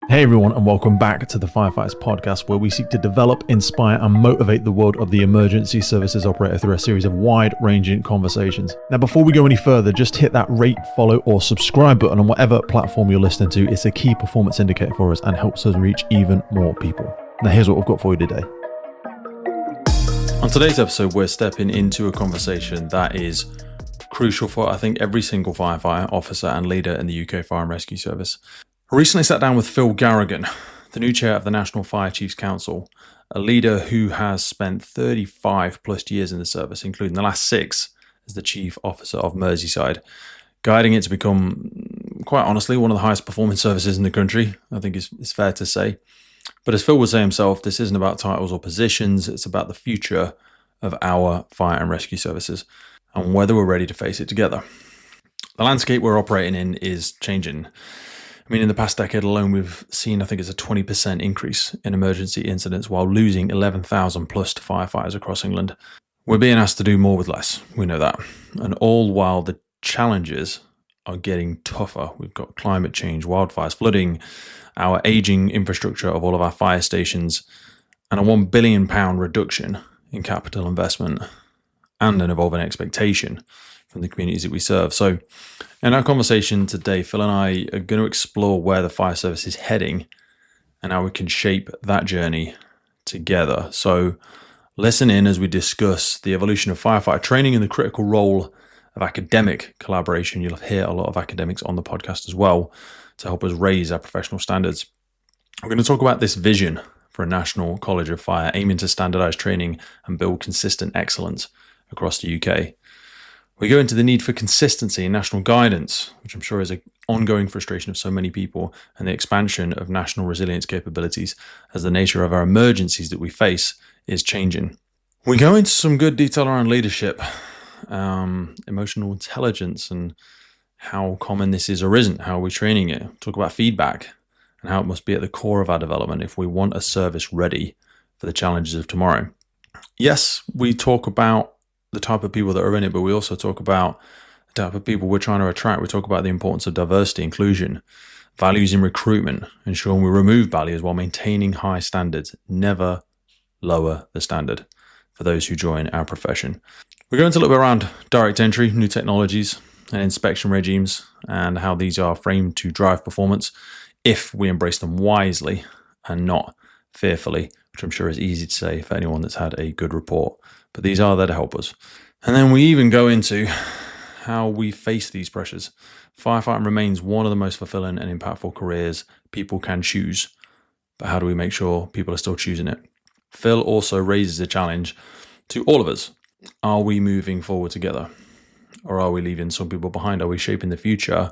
Hey everyone, and welcome back to the Firefighters Podcast, where we seek to develop, inspire, and motivate the world of the emergency services operator through a series of wide-ranging conversations. Now, before we go any further, just hit that rate, follow, or subscribe button on whatever platform you're listening to. It's a key performance indicator for us and helps us reach even more people. Now, here's what we've got for you today. On today's episode, we're stepping into a conversation that is crucial for, I think, every single firefighter, officer, and leader in the UK Fire and Rescue Service. I recently sat down with Phil Garrigan, the new chair of the National Fire Chiefs Council, a leader who has spent 35 plus years in the service, including the last 6 as the Chief Officer of Merseyside, guiding it to become, quite honestly, one of the highest performing services in the country, I think it's fair to say. But as Phil would say himself, this isn't about titles or positions, it's about the future of our fire and rescue services and whether we're ready to face it together. The landscape we're operating in is changing. I mean, in the past decade alone, we've seen, I think it's a 20% increase in emergency incidents while losing 11,000 plus to firefighters across England. We're being asked to do more with less. We know that. And all while the challenges are getting tougher. We've got climate change, wildfires, flooding, our aging infrastructure of all of our fire stations, and a £1 billion reduction in capital investment and an evolving expectation from the communities that we serve. So in our conversation today, Phil and I are going to explore where the fire service is heading and how we can shape that journey together. So listen in as we discuss the evolution of firefighter training and the critical role of academic collaboration. You'll hear a lot of academics on the podcast as well to help us raise our professional standards. We're going to talk about this vision for a National College of Fire aiming to standardise training and build consistent excellence across the UK. We go into the need for consistency in national guidance, which I'm sure is an ongoing frustration of so many people, and the expansion of national resilience capabilities as the nature of our emergencies that we face is changing. We go into some good detail around leadership, emotional intelligence, and how common this is or isn't, how are we training it, talk about feedback, and how it must be at the core of our development if we want a service ready for the challenges of tomorrow. Yes, we talk about the type of people that are in it, but we also talk about the type of people we're trying to attract. We talk about the importance of diversity, inclusion, values in recruitment, ensuring we remove barriers while maintaining high standards, never lower the standard for those who join our profession. We're going to look around direct entry, new technologies, and inspection regimes, and how these are framed to drive performance if we embrace them wisely and not fearfully, which I'm sure is easy to say for anyone that's had a good report. But these are there to help us. And then we even go into how we face these pressures. Firefighting remains one of the most fulfilling and impactful careers people can choose. But how do we make sure people are still choosing it? Phil also raises a challenge to all of us. Are we moving forward together? Or are we leaving some people behind? Are we shaping the future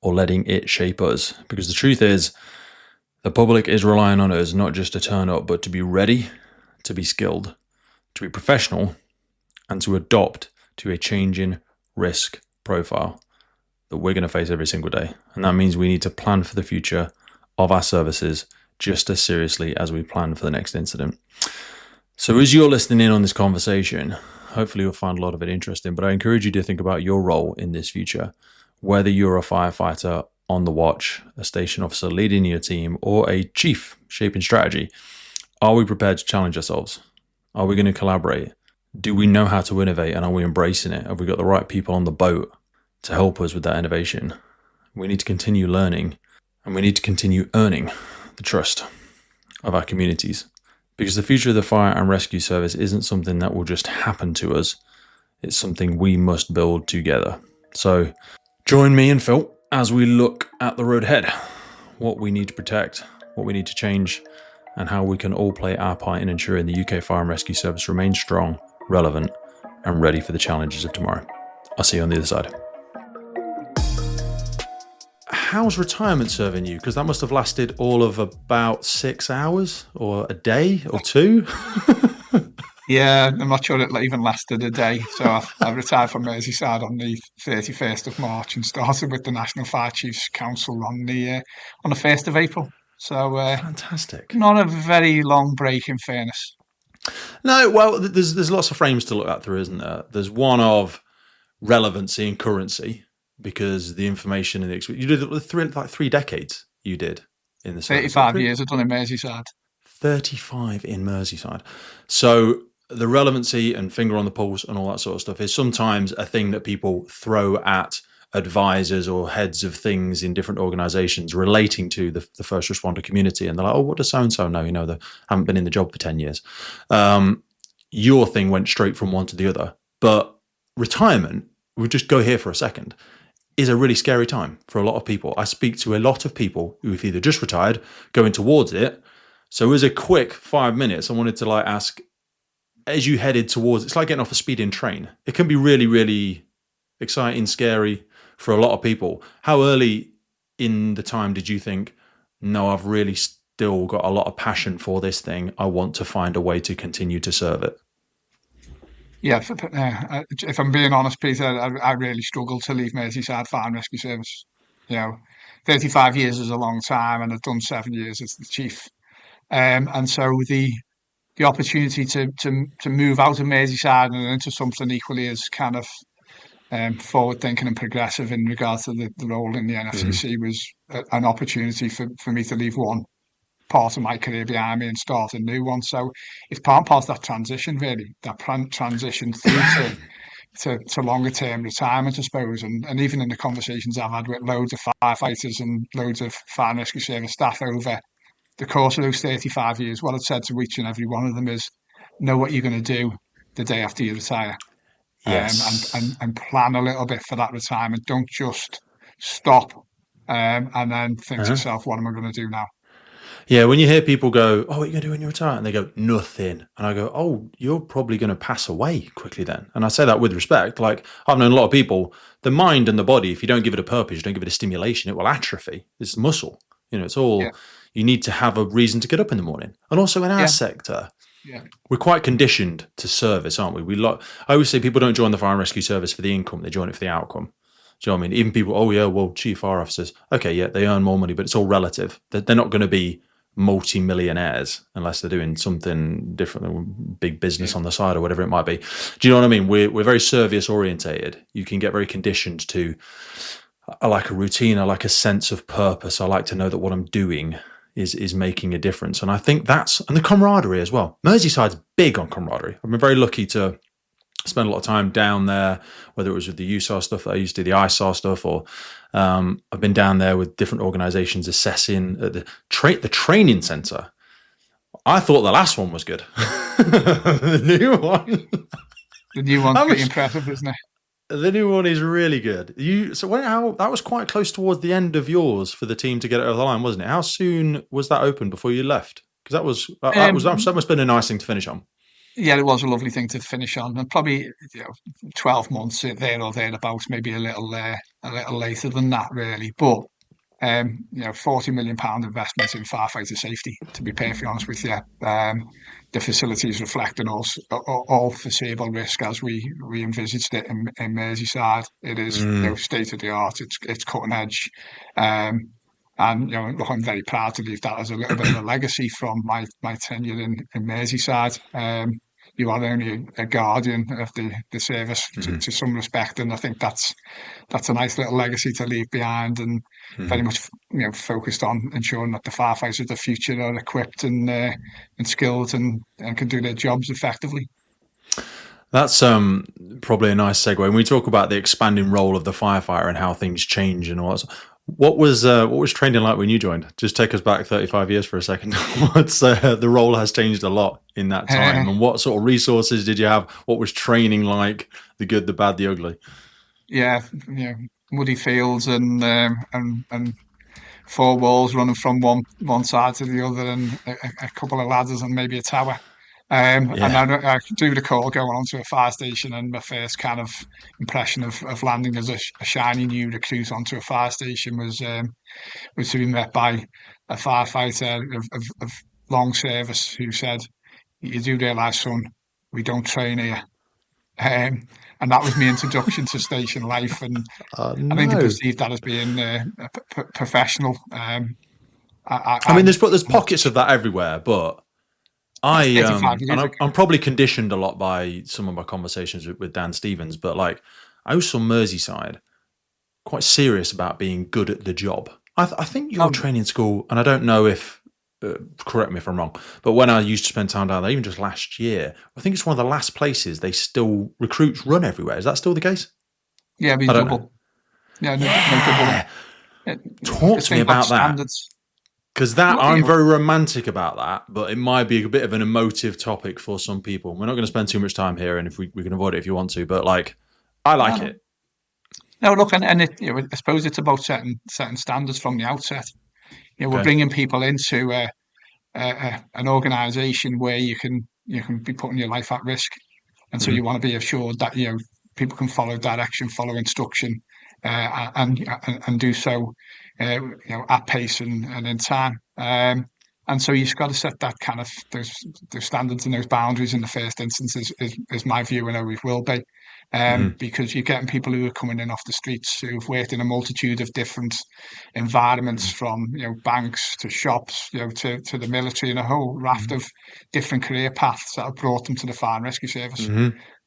or letting it shape us? Because the truth is, the public is relying on us not just to turn up, but to be ready, to be skilled, to be professional, and to adopt to a changing risk profile that we're going to face every single day. And that means we need to plan for the future of our services just as seriously as we plan for the next incident. So as you're listening in on this conversation, hopefully you'll find a lot of it interesting, but I encourage you to think about your role in this future, whether you're a firefighter on the watch, a station officer leading your team, or a chief shaping strategy. Are we prepared to challenge ourselves? Are we going to collaborate? Do we know how to innovate, and are we embracing it? Have we got the right people on the boat to help us with that innovation? We need to continue learning, and we need to continue earning the trust of our communities, because the future of the fire and rescue service isn't something that will just happen to us. It's something we must build together. So join me and Phil as we look at the road ahead, what we need to protect, what we need to change, and how we can all play our part in ensuring the UK Fire and Rescue Service remains strong, relevant, and ready for the challenges of tomorrow. I'll see you on the other side. How's retirement serving you? Because that must have lasted all of about 6 hours or a day or 2. Yeah, I'm not sure it even lasted a day. So I retired from Merseyside on the 31st of March and started with the National Fire Chiefs Council on the 1st of April. So fantastic. Not a very long break, in fairness. No, well, there's lots of frames to look at through, isn't there? There's one of relevancy and currency, because the information and the experience, you did 3 decades. You did in the service? 35 years I've done in Merseyside. 35 in Merseyside. So the relevancy and finger on the pulse and all that sort of stuff is sometimes a thing that people throw at advisors or heads of things in different organizations relating to the first responder community. And they're like, oh, what does so-and-so know? They haven't been in the job for 10 years. Your thing went straight from one to the other. But retirement, we'll just go here for a second, is a really scary time for a lot of people. I speak to a lot of people who have either just retired, going towards it. So as a quick 5 minutes, I wanted to ask, as you headed towards, it's like getting off a speeding train. It can be really, really exciting, scary for a lot of people. How early in the time did you think, no, I've really still got a lot of passion for this thing. I want to find a way to continue to serve it? Yeah, if I'm being honest, Peter, I really struggled to leave Merseyside Fire and Rescue Service. 35 years is a long time, and I've done 7 years as the chief. And so the opportunity to move out of Merseyside and into something equally as kind of forward thinking and progressive in regards to the role in the NFCC was an opportunity for me to leave one part of my career behind me and start a new one. So it's part of that transition, really, that transition through to longer term retirement, I suppose. And even in the conversations I've had with loads of firefighters and loads of fire and rescue service staff over the course of those 35 years, what I've said to each and every one of them is, know what you're going to do the day after you retire. Yes. And plan a little bit for that retirement. Don't just stop and then think to yourself, what am I going to do now? Yeah, when you hear people go, oh, what are you going to do when you retire? And they go, nothing. And I go, oh, you're probably going to pass away quickly then. And I say that with respect. Like, I've known a lot of people, the mind and the body, if you don't give it a purpose, you don't give it a stimulation, it will atrophy. It's muscle. It's all, you need to have a reason to get up in the morning. And also in our sector, we're quite conditioned to service, aren't we? I always say people don't join the fire and rescue service for the income, they join it for the outcome. Do you know what I mean? Even people, oh yeah, well, chief fire officers, okay, yeah, they earn more money, but it's all relative. They're not going to be multi-millionaires unless they're doing something different than big business on the side or whatever it might be. Do you know what I mean? We're very service orientated. You can get very conditioned to, I like a routine, I like a sense of purpose, I like to know that what I'm doing is making a difference. And I think and the camaraderie as well. Merseyside's big on camaraderie. I've been very lucky to spend a lot of time down there, whether it was with the USAR stuff that I used to do, the ISAR stuff, or I've been down there with different organizations assessing the training center. I thought the last one was good. The new one. The new one's pretty impressive, isn't it? The new one is really good. That was quite close towards the end of yours for the team to get it over the line, wasn't it? How soon was that open before you left? Because that must have been a nice thing to finish on. Yeah, it was a lovely thing to finish on, and probably 12 months there or thereabouts, maybe a little later than that, really. But £40 million investment in firefighter safety. To be perfectly honest with you, the facilities reflecting all foreseeable risk as we envisaged it in Merseyside. It is state of the art. It's cutting edge. And look, I'm very proud to leave that as a little bit of a legacy from my tenure in Merseyside. You are only a guardian of the service to some respect, and I think that's a nice little legacy to leave behind, and very much focused on ensuring that the firefighters of the future are equipped and skilled and can do their jobs effectively. That's probably a nice segue. When we talk about the expanding role of the firefighter and how things change and all that, what was training like when you joined? Just take us back 35 years for a second. The role has changed a lot in that time, and what sort of resources did you have? What was training like? The good, the bad, the ugly. Yeah, muddy fields and four walls running from one side to the other, and a couple of ladders and maybe a tower. And I do recall going onto a fire station, and my first kind of impression of landing as a shiny new recruit onto a fire station was to be met by a firefighter of long service who said, "You do realise, son, we don't train here." And that was my introduction to station life, and I think they perceived that as being professional. I mean, there's pockets of that everywhere, but I'm probably conditioned a lot by some of my conversations with Dan Stevens, but I was from Merseyside, quite serious about being good at the job. I think your training school, and I don't know if, correct me if I'm wrong, but when I used to spend time down there, even just last year, I think it's one of the last places they still recruits run everywhere. Is that still the case? Yeah, we double. Know. Yeah, no double. Talk to me about that. Because I'm very romantic about that, but it might be a bit of an emotive topic for some people. We're not going to spend too much time here, and if we can avoid it if you want to, but like, I like it. No, look, and I suppose it's about setting standards from the outset. We're bringing people into an organisation where you can be putting your life at risk, and so you want to be assured that people can follow direction, follow instruction, and do so at pace and in time. And so you've got to set that kind of those standards and those boundaries in the first instance is my view, and always will be. Because you're getting people who are coming in off the streets who've worked in a multitude of different environments, from banks to shops, to the military, and a whole raft of different career paths that have brought them to the fire and rescue service.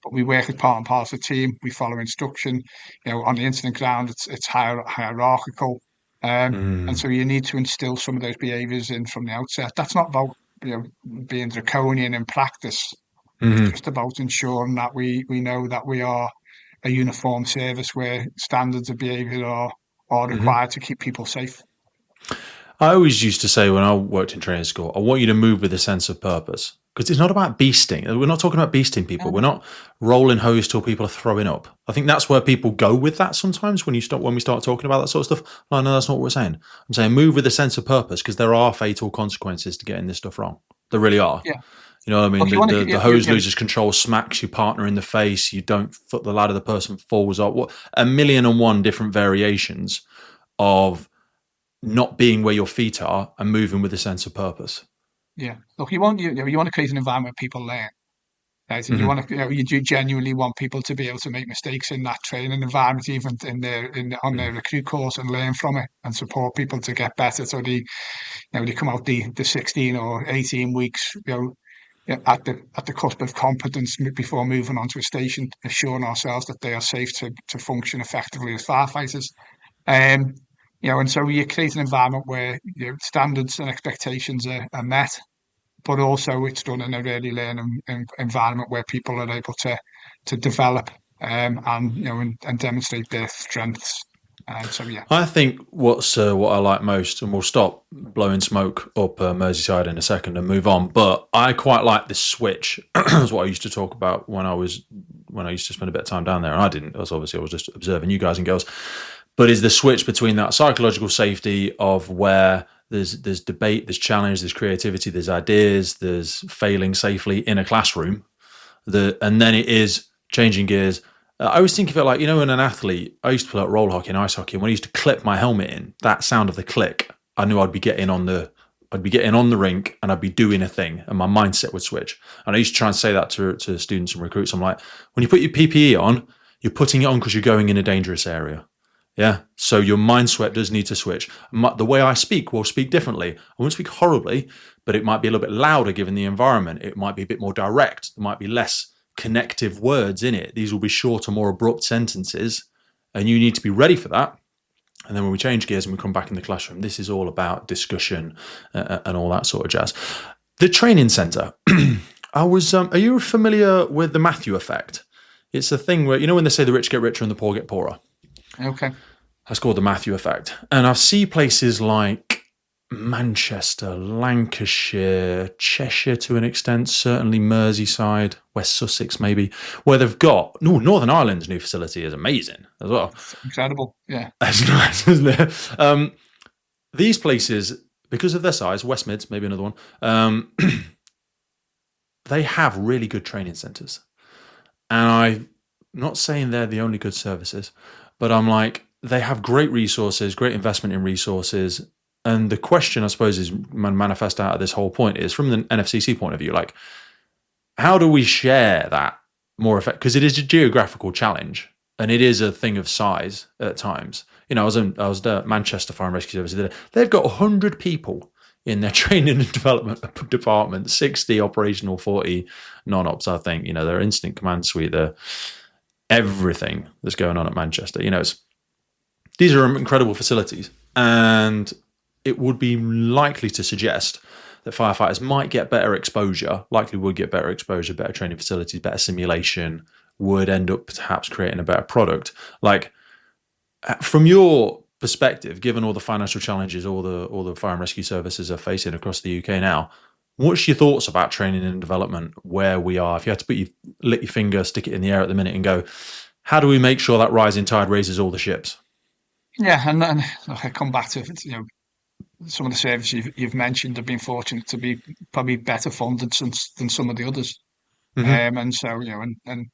But we work as part and parcel of the team. We follow instruction. On the incident ground, it's hierarchical, and so you need to instill some of those behaviours in from the outset. That's not about being draconian in practice. It's just about ensuring that we know that we are a uniform service where standards of behaviour are required to keep people safe. I always used to say when I worked in training school, I want you to move with a sense of purpose. Because it's not about beasting. We're not talking about beasting people. We're not rolling hose till people are throwing up. I think that's where people go with that sometimes when we start talking about that sort of stuff. No, that's not what we're saying. I'm saying move with a sense of purpose, because there are fatal consequences to getting this stuff wrong. There really are. Yeah. You know what I mean? The hose loses control, smacks your partner in the face, you don't foot the ladder, the person falls off. 1,000,001 different variations of not being where your feet are and moving with a sense of purpose. Yeah. Look, you want to create an environment where people learn. Right? You want to, you do genuinely want people to be able to make mistakes in that training environment, even on their recruit course, and learn from it and support people to get better. So they come out the 16 or 18 weeks, at the cusp of competence before moving on to a station, assuring ourselves that they are safe to function effectively as firefighters. And so you create an environment where standards and expectations are met, but also it's done in a really learning environment where people are able to develop and demonstrate their strengths. I think what I like most, and we'll stop blowing smoke up Merseyside in a second and move on, but I quite like this switch. That's what I used to talk about when I used to spend a bit of time down there, and I was just observing you guys and girls. But is the switch between that psychological safety of where there's debate, there's challenge, there's creativity, there's ideas, there's failing safely in a classroom, and then it is changing gears. I always think of it like, when an athlete, I used to play roller hockey and ice hockey, and when I used to clip my helmet in, that sound of the click, I knew I'd be getting on the rink and I'd be doing a thing, and my mindset would switch. And I used to try and say that to students and recruits. I'm like, when you put your PPE on, you're putting it on because you're going in a dangerous area. Yeah. So your mind sweat does need to switch. The way I speak will speak differently. I won't speak horribly, but it might be a little bit louder given the environment. It might be a bit more direct. There might be less connective words in it. These will be shorter, more abrupt sentences, and you need to be ready for that. And then when we change gears and we come back in the classroom, this is all about discussion and all that sort of jazz. The training centre. Are you familiar with the Matthew effect? It's a thing where, when they say the rich get richer and the poor get poorer. Okay. That's called the Matthew effect. And I see places like Manchester, Lancashire, Cheshire to an extent, certainly Merseyside, West Sussex maybe, where they've got Northern Ireland's new facility is amazing as well. It's incredible, yeah. That's nice, isn't it? These places, because of their size, West Mids, maybe another one, they have really good training centres. And I'm not saying they're the only good services, but I'm like, they have great resources, great investment in resources. And the question, I suppose, is manifest out of this whole point is from the NFCC point of view, like, how do we share that more effectively? Because it is a geographical challenge and it is a thing of size at times. I was at Manchester Fire and Rescue Service. They've got 100 people in their training and development department, 60 operational, 40 non-ops, I think. Their incident command suite, everything that's going on at Manchester. These are incredible facilities. And it would be likely to suggest that firefighters might get better exposure, likely would get better exposure, better training facilities, better simulation, would end up perhaps creating a better product. Like, from your perspective, given all the financial challenges all the fire and rescue services are facing across the UK now, what's your thoughts about training and development, where we are? If you had to lick your finger, stick it in the air at the minute and go, how do we make sure that rising tide raises all the ships? Yeah, and look, I come back to, some of the services you've mentioned have been fortunate to be probably better funded than some of the others. Mm-hmm. And so, and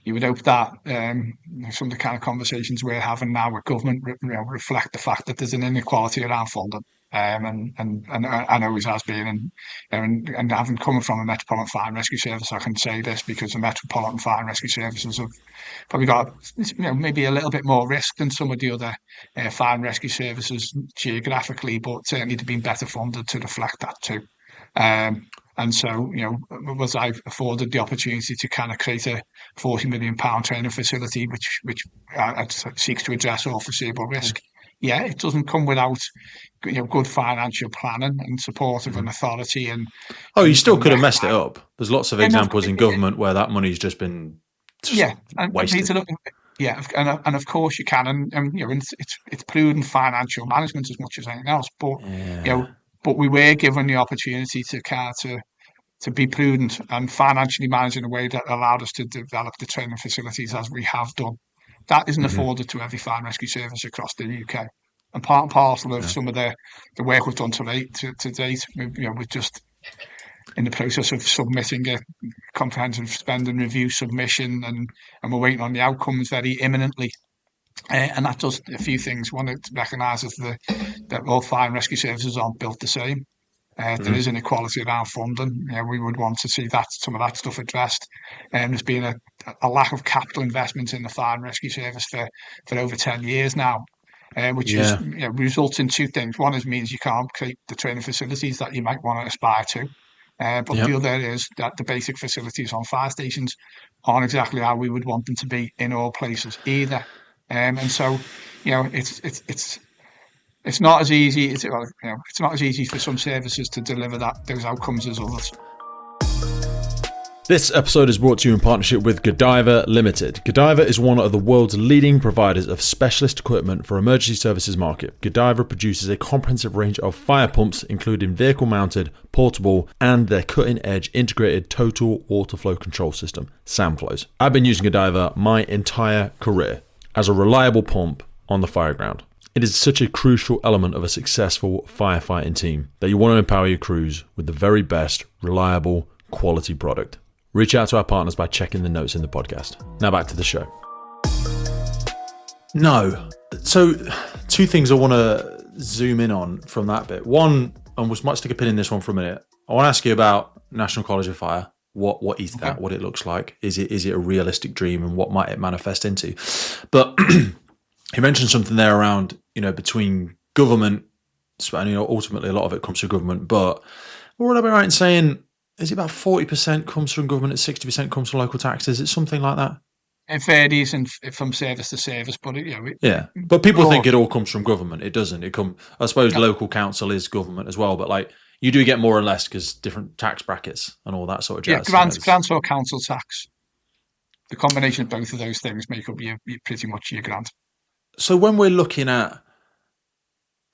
you would hope that some of the kind of conversations we're having now with government reflect the fact that there's an inequality around funding. And always has been, and having coming from a Metropolitan Fire and Rescue Service, I can say this because the Metropolitan Fire and Rescue Services have probably got maybe a little bit more risk than some of the other fire and rescue services geographically, but certainly they've been better funded to reflect that too. And so, was I afforded the opportunity to kind of create a £40 million training facility, which seeks to address all foreseeable risk? Yeah, it doesn't come without good financial planning and support of an authority. You still could have messed it up. There's lots of examples in no, government where that money's just been wasted. And of course you can, and it's prudent financial management as much as anything else. But but we were given the opportunity to be prudent and financially manage in a way that allowed us to develop the training facilities as we have done. That isn't afforded to every fire and rescue service across the UK. And part and parcel of some of the work we've done to date, we're just in the process of submitting a comprehensive spending review submission, and we're waiting on the outcomes very imminently. And that does a few things. One, it recognises that all fire and rescue services aren't built the same. There is inequality around funding. We would want to see some of that stuff addressed. There's been a lack of capital investment in the fire and rescue service for over 10 years now, which results in two things. One means you can't create the training facilities that you might want to aspire to. But the other is that the basic facilities on fire stations aren't exactly how we would want them to be in all places either. And so, it's not as easy. It's not as easy for some services to deliver those outcomes as others. This episode is brought to you in partnership with Godiva Limited. Godiva is one of the world's leading providers of specialist equipment for emergency services market. Godiva produces a comprehensive range of fire pumps, including vehicle-mounted, portable, and their cutting-edge integrated total water flow control system, SAMFlows. I've been using Godiva my entire career as a reliable pump on the fire ground. It is such a crucial element of a successful firefighting team that you want to empower your crews with the very best, reliable, quality product. Reach out to our partners by checking the notes in the podcast. Now back to the show. No. So, two things I want to zoom in on from that bit. One, and we might stick a pin in this one for a minute. I want to ask you about National College of Fire. What is that? What it looks like? Is it a realistic dream, and what might it manifest into? But you mentioned something there around, between government, and ultimately a lot of it comes through government, but would I be right in saying, is it about 40% comes from government and 60% comes from local taxes? Is it something like that? It varies from service to service, but but people think it all comes from government. It doesn't. I suppose local council is government as well, but you do get more or less because different tax brackets and all that sort of jazz. Grants or council tax. The combination of both of those things make up your pretty much your grant. So when we're looking at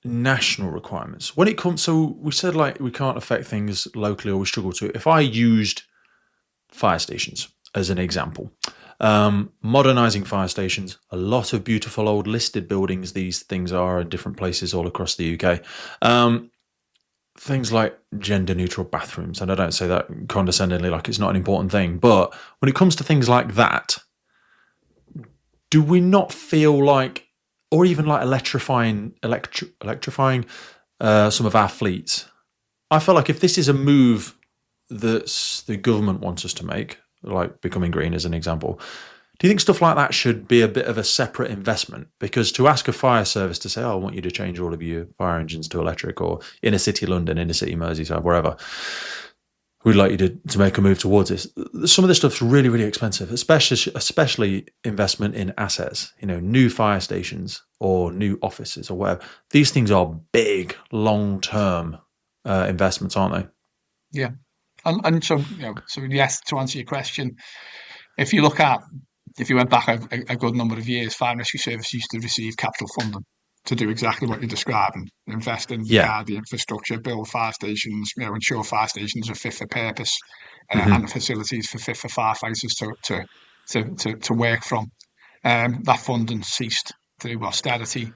national requirements, when it comes, so we said we can't affect things locally, or we struggle to. If I used fire stations as an example, modernizing fire stations, a lot of beautiful old listed buildings, these things are in different places all across the UK. Things like gender neutral bathrooms, and I don't say that condescendingly, like it's not an important thing, but when it comes to things like that, do we not feel like, or even electrifying some of our fleets? I feel like if this is a move that the government wants us to make, like becoming green as an example, do you think stuff like that should be a bit of a separate investment? Because to ask a fire service to say, I want you to change all of your fire engines to electric, or inner city London, inner city Merseyside, wherever, who'd like you to make a move towards this. Some of this stuff's really, really expensive, especially investment in assets, new fire stations or new offices or whatever. These things are big, long-term investments, aren't they? Yeah. And so, so yes, to answer your question, if you went back a good number of years, Fire and Rescue Service used to receive capital funding to do exactly what you're describing, invest in Yeah. the infrastructure, build fire stations, ensure fire stations are fit for purpose, and the Mm-hmm. facilities for fit for firefighters to work from. That funding ceased through austerity.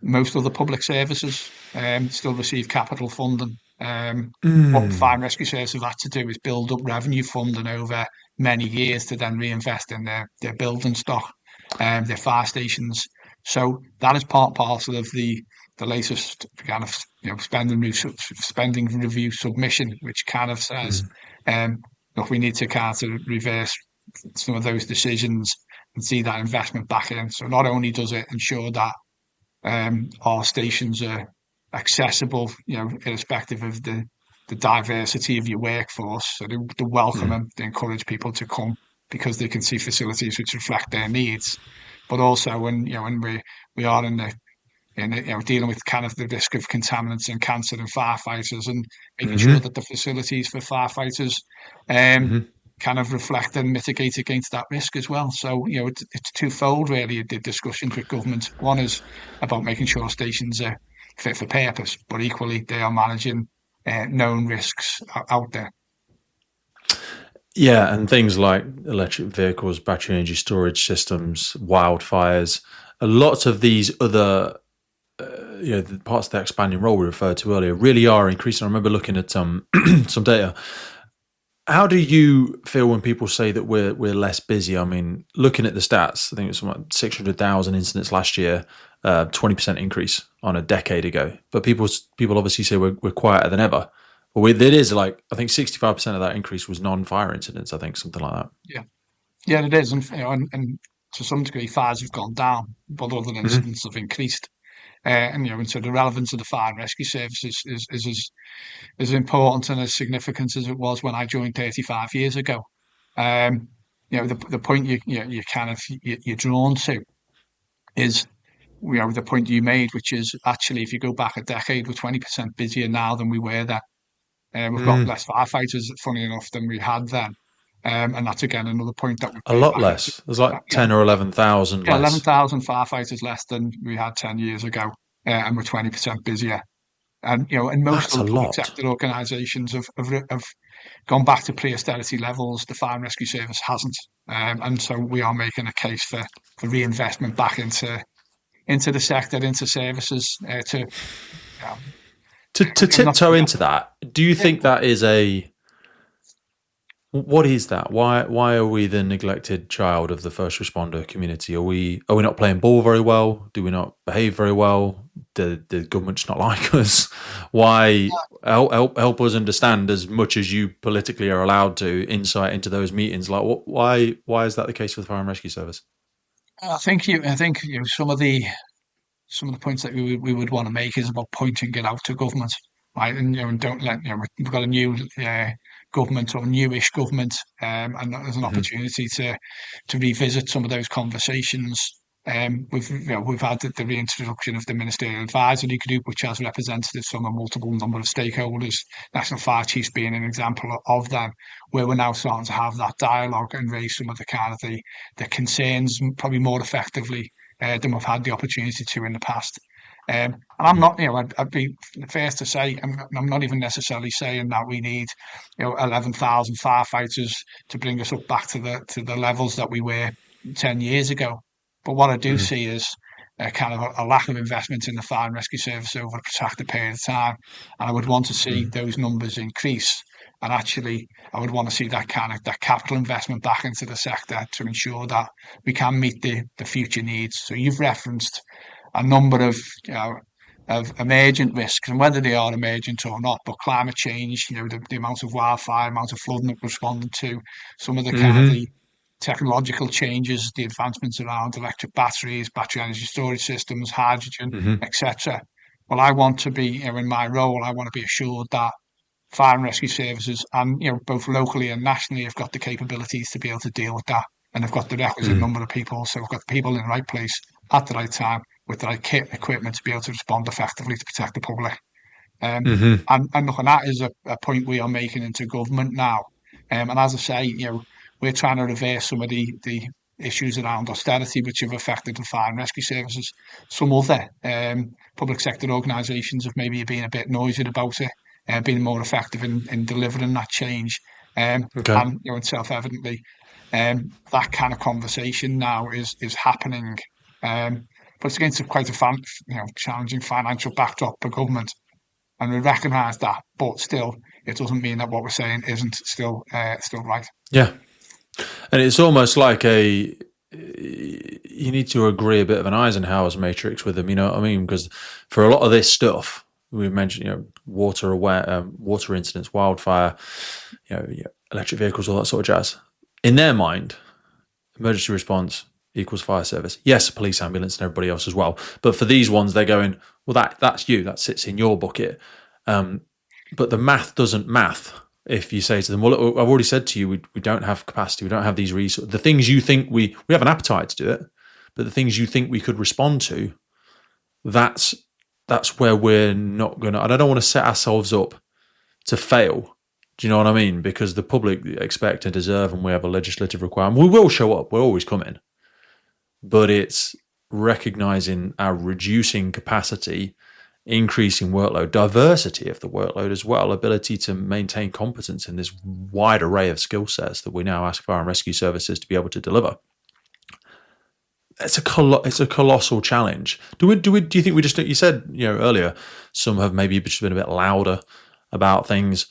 Most of the public services still receive capital funding. What Fire and Rescue Service have had to do is build up revenue funding over many years to then reinvest in their building stock, their fire stations. So that is part and parcel of the latest kind of spending review submission, which kind of says, look, we need to kind of reverse some of those decisions and see that investment back in. So not only does it ensure that our stations are accessible, irrespective of the diversity of your workforce. So they welcome them, they encourage people to come because they can see facilities which reflect their needs. But also when we are dealing with kind of the risk of contaminants and cancer and firefighters, and making sure that the facilities for firefighters kind of reflect and mitigate against that risk as well. So, it's twofold really, the discussions with government. One is about making sure stations are fit for purpose, but equally they are managing known risks out there. Yeah, and things like electric vehicles, battery energy storage systems, wildfires, lots of these other the parts of the expanding role we referred to earlier really are increasing. I remember looking at some data. How do you feel when people say that we're less busy? I mean, looking at the stats, I think it was something like 600,000 incidents last year, 20% increase on a decade ago. But people obviously say we're quieter than ever. Well, it is I think 65% of that increase was non-fire incidents. I think something like that. Yeah, it is, and to some degree, fires have gone down, but other incidents have increased. And so the relevance of the fire and rescue service is as important and as significant as it was when I joined 35 years ago. The point you kind of you're drawn to is the point you made, which is actually if you go back a decade, we're 20% busier now than we were then. We've got less firefighters, funny enough, than we had then. And that's again another point that we've A made lot back less. There's like 10 or 11,000 less. 11,000 firefighters less than we had 10 years ago, and we're 20% busier. And and most That's of a the public lot. sector organisations have gone back to pre-austerity levels. The Fire and Rescue Service hasn't, and so we are making a case for reinvestment back into the sector, into services, To tiptoe into that, do you think that is what is that? Why are we the neglected child of the first responder community? Are we not playing ball very well? Do we not behave very well? The government just not like us? Why help us understand as much as you politically are allowed to insight into those meetings? Like why is that the case with the Fire and Rescue Service? I think some of the points that we would want to make is about pointing it out to government, right? And don't let we've got a new government or newish government, and there's an opportunity to revisit some of those conversations. We've had the reintroduction of the Ministerial Advisory Group, which has representatives from a multiple number of stakeholders, National Fire Chiefs being an example of them, where we're now starting to have that dialogue and raise some of the kind of the concerns probably more effectively than we've had the opportunity to in the past. And I'm not, I'd be first to say, I'm not even necessarily saying that we need, 11,000 firefighters to bring us up back to the levels that we were 10 years ago. But what I do see is kind of a lack of investment in the fire and rescue service over a protracted period of time. And I would want to see those numbers increase. And actually, I would want to see that kind of that capital investment back into the sector to ensure that we can meet the future needs. So you've referenced a number of emergent risks, and whether they are emergent or not, but climate change, the amount of wildfire, amount of flooding that we're responding to, some of the kind of the technological changes, the advancements around electric batteries, battery energy storage systems, hydrogen, etc. Well, I want to be, in my role, I want to be assured that fire and rescue services, and both locally and nationally, have got the capabilities to be able to deal with that, and they've got the requisite number of people. So we've got people in the right place at the right time with the right kit and equipment to be able to respond effectively to protect the public. And look, and that is a point we are making into government now. And as I say, we're trying to reverse some of the issues around austerity which have affected the fire and rescue services. Some other public sector organisations have maybe been a bit noisy about it, being more effective in delivering that change. Okay. And self-evidently, that kind of conversation now is happening. But it's against quite a challenging financial backdrop for government. And we recognise that, but still, it doesn't mean that what we're saying isn't still right. Yeah, and it's almost like you need to agree a bit of an Eisenhower's matrix with them. You know what I mean? Because for a lot of this stuff, we mentioned, water incidents, wildfire, electric vehicles, all that sort of jazz. In their mind, emergency response equals fire service. Yes, police, ambulance, and everybody else as well. But for these ones, they're going, well, that's you. That sits in your bucket. But the math doesn't math if you say to them, well, I've already said to you, we don't have capacity. We don't have these resources. The things you think we have an appetite to do it, but the things you think we could respond to, that's where we're not going to, and I don't want to set ourselves up to fail. Do you know what I mean? Because the public expect and deserve, and we have a legislative requirement. We will show up. We're always coming. But it's recognizing our reducing capacity, increasing workload, diversity of the workload as well, ability to maintain competence in this wide array of skill sets that we now ask fire and rescue services to be able to deliver. It's a colossal challenge. Do you think we just, you said, earlier, some have maybe just been a bit louder about things.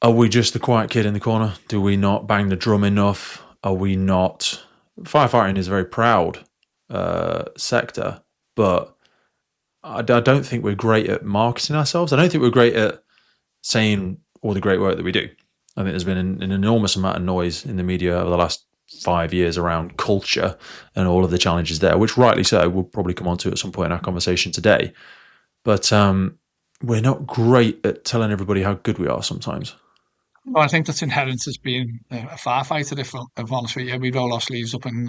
Are we just the quiet kid in the corner? Do we not bang the drum enough? Are we not? Firefighting is a very proud sector, but I don't think we're great at marketing ourselves. I don't think we're great at saying all the great work that we do. I think there's been an enormous amount of noise in the media over the last 5 years around culture and all of the challenges there, which rightly so, we'll probably come on to at some point in our conversation today. But we're not great at telling everybody how good we are sometimes. Well, I think that's inherent as being a firefighter, if I'm honest with you. We roll our sleeves up and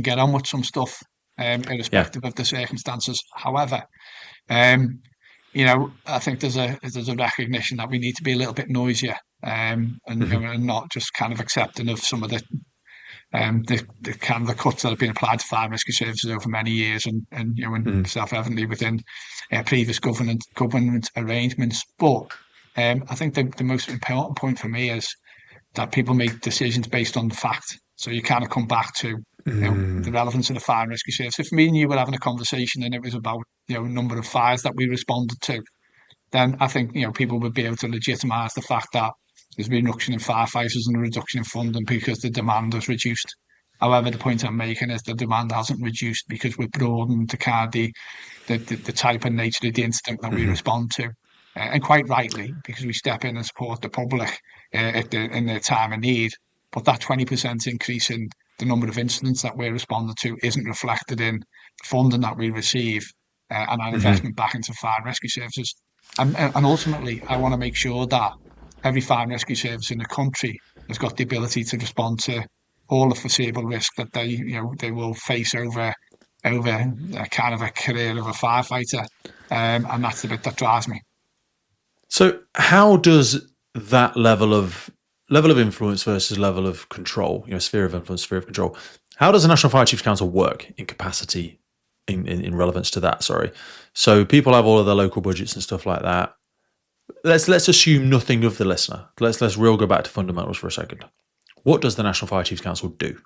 get on with some stuff, irrespective of the circumstances. However, I think there's a recognition that we need to be a little bit noisier, and not just kind of accepting of some of the kind of the cuts that have been applied to fire and rescue services over many years, and self-evidently within previous government arrangements. But I think the most important point for me is that people make decisions based on the fact. So you kind of come back to the relevance of the fire and rescue service. If me and you were having a conversation and it was about number of fires that we responded to, then I think people would be able to legitimise the fact that there's been a reduction in firefighters and a reduction in funding because the demand has reduced. However, the point I'm making is the demand hasn't reduced because we've broadened the kind of the type and nature of the incident that we respond to. And quite rightly, because we step in and support the public in their time of need. But that 20% increase in the number of incidents that we're responding to isn't reflected in funding that we receive and our investment back into fire and rescue services. And ultimately, I want to make sure that every fire and rescue service in the country has got the ability to respond to all the foreseeable risk that they will face over a kind of a career of a firefighter. And that's the bit that drives me. So how does that level of influence versus level of control, sphere of influence, sphere of control, how does the National Fire Chiefs Council work in capacity, in relevance to that, sorry? So people have all of their local budgets and stuff like that. Let's assume nothing of the listener. Let's real go back to fundamentals for a second. What does the National Fire Chiefs Council do?